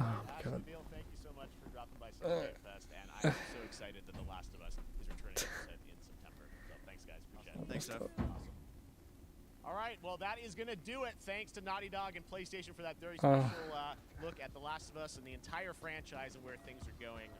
Oh my god. Neil, thank you so much for dropping by Summer Game Fest, and I'm so excited that The Last of Us is returning in September. So thanks, guys. Appreciate it. Thanks, Jeff. Awesome. All right, well, that is going to do it. Thanks to Naughty Dog and PlayStation for that very special look at The Last of Us and the entire franchise and where things are going.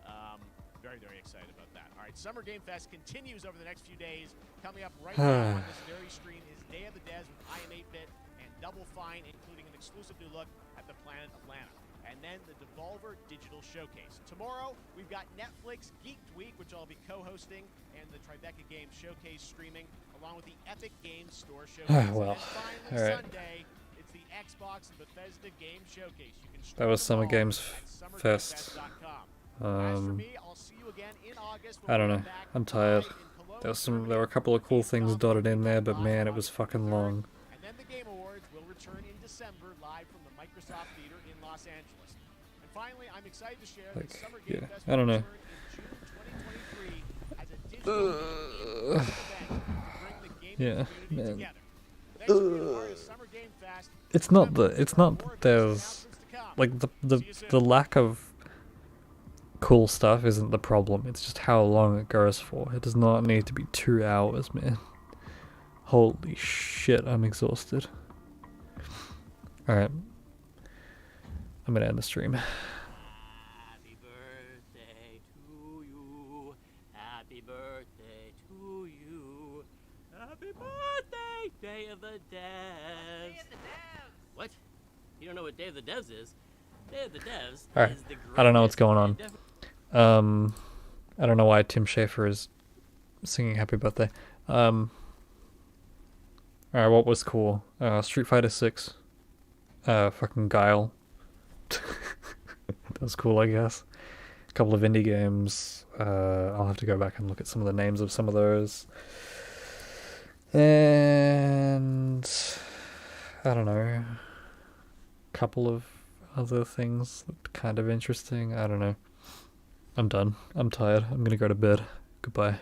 Very, very excited about that. All right, Summer Game Fest continues over the next few days. Coming up right now on this very screen is Day of the Des with I Am 8-Bit and Double Fine, including an exclusive new look at the Planet Atlanta. And then the Devolver Digital Showcase. Tomorrow, we've got Netflix Geeked Week, which I'll be co-hosting, and the Tribeca Games Showcase streaming, along with the Epic Games Store Showcase. Well, and finally, all right. Sunday, it's the Xbox and Bethesda Game Showcase. You can That was Summer Games Fest. I don't know. I'm tired. There were a couple of cool things dotted in there, but man, it was fucking long. And then the Game Awards will return in December, live from the Microsoft Theater in Los Angeles. And finally, I'm excited to share that Summer Game Fest I don't know. will return in June 2023 as a digital event to bring the gaming community together. Thanks for being part of Summer Game Fest. It's not that there's like the lack of cool stuff isn't the problem. It's just how long it goes for. It does not need to be 2 hours, man. Holy shit, I'm exhausted. Alright. I'm gonna end the stream. Happy birthday to you. Happy birthday to you. Happy birthday Yay! Day of the Devs. What? You don't know what Day of the Devs is? Day of the Devs Alright, is the I don't know what's greatest going on. I don't know why Tim Schafer is singing Happy Birthday. Alright, what was cool? Street Fighter 6. Fucking Guile. That was cool, I guess. A couple of indie games. I'll have to go back and look at some of the names of some of those. And I don't know. A couple of other things looked kind of interesting. I don't know. I'm done. I'm tired. I'm gonna go to bed. Goodbye.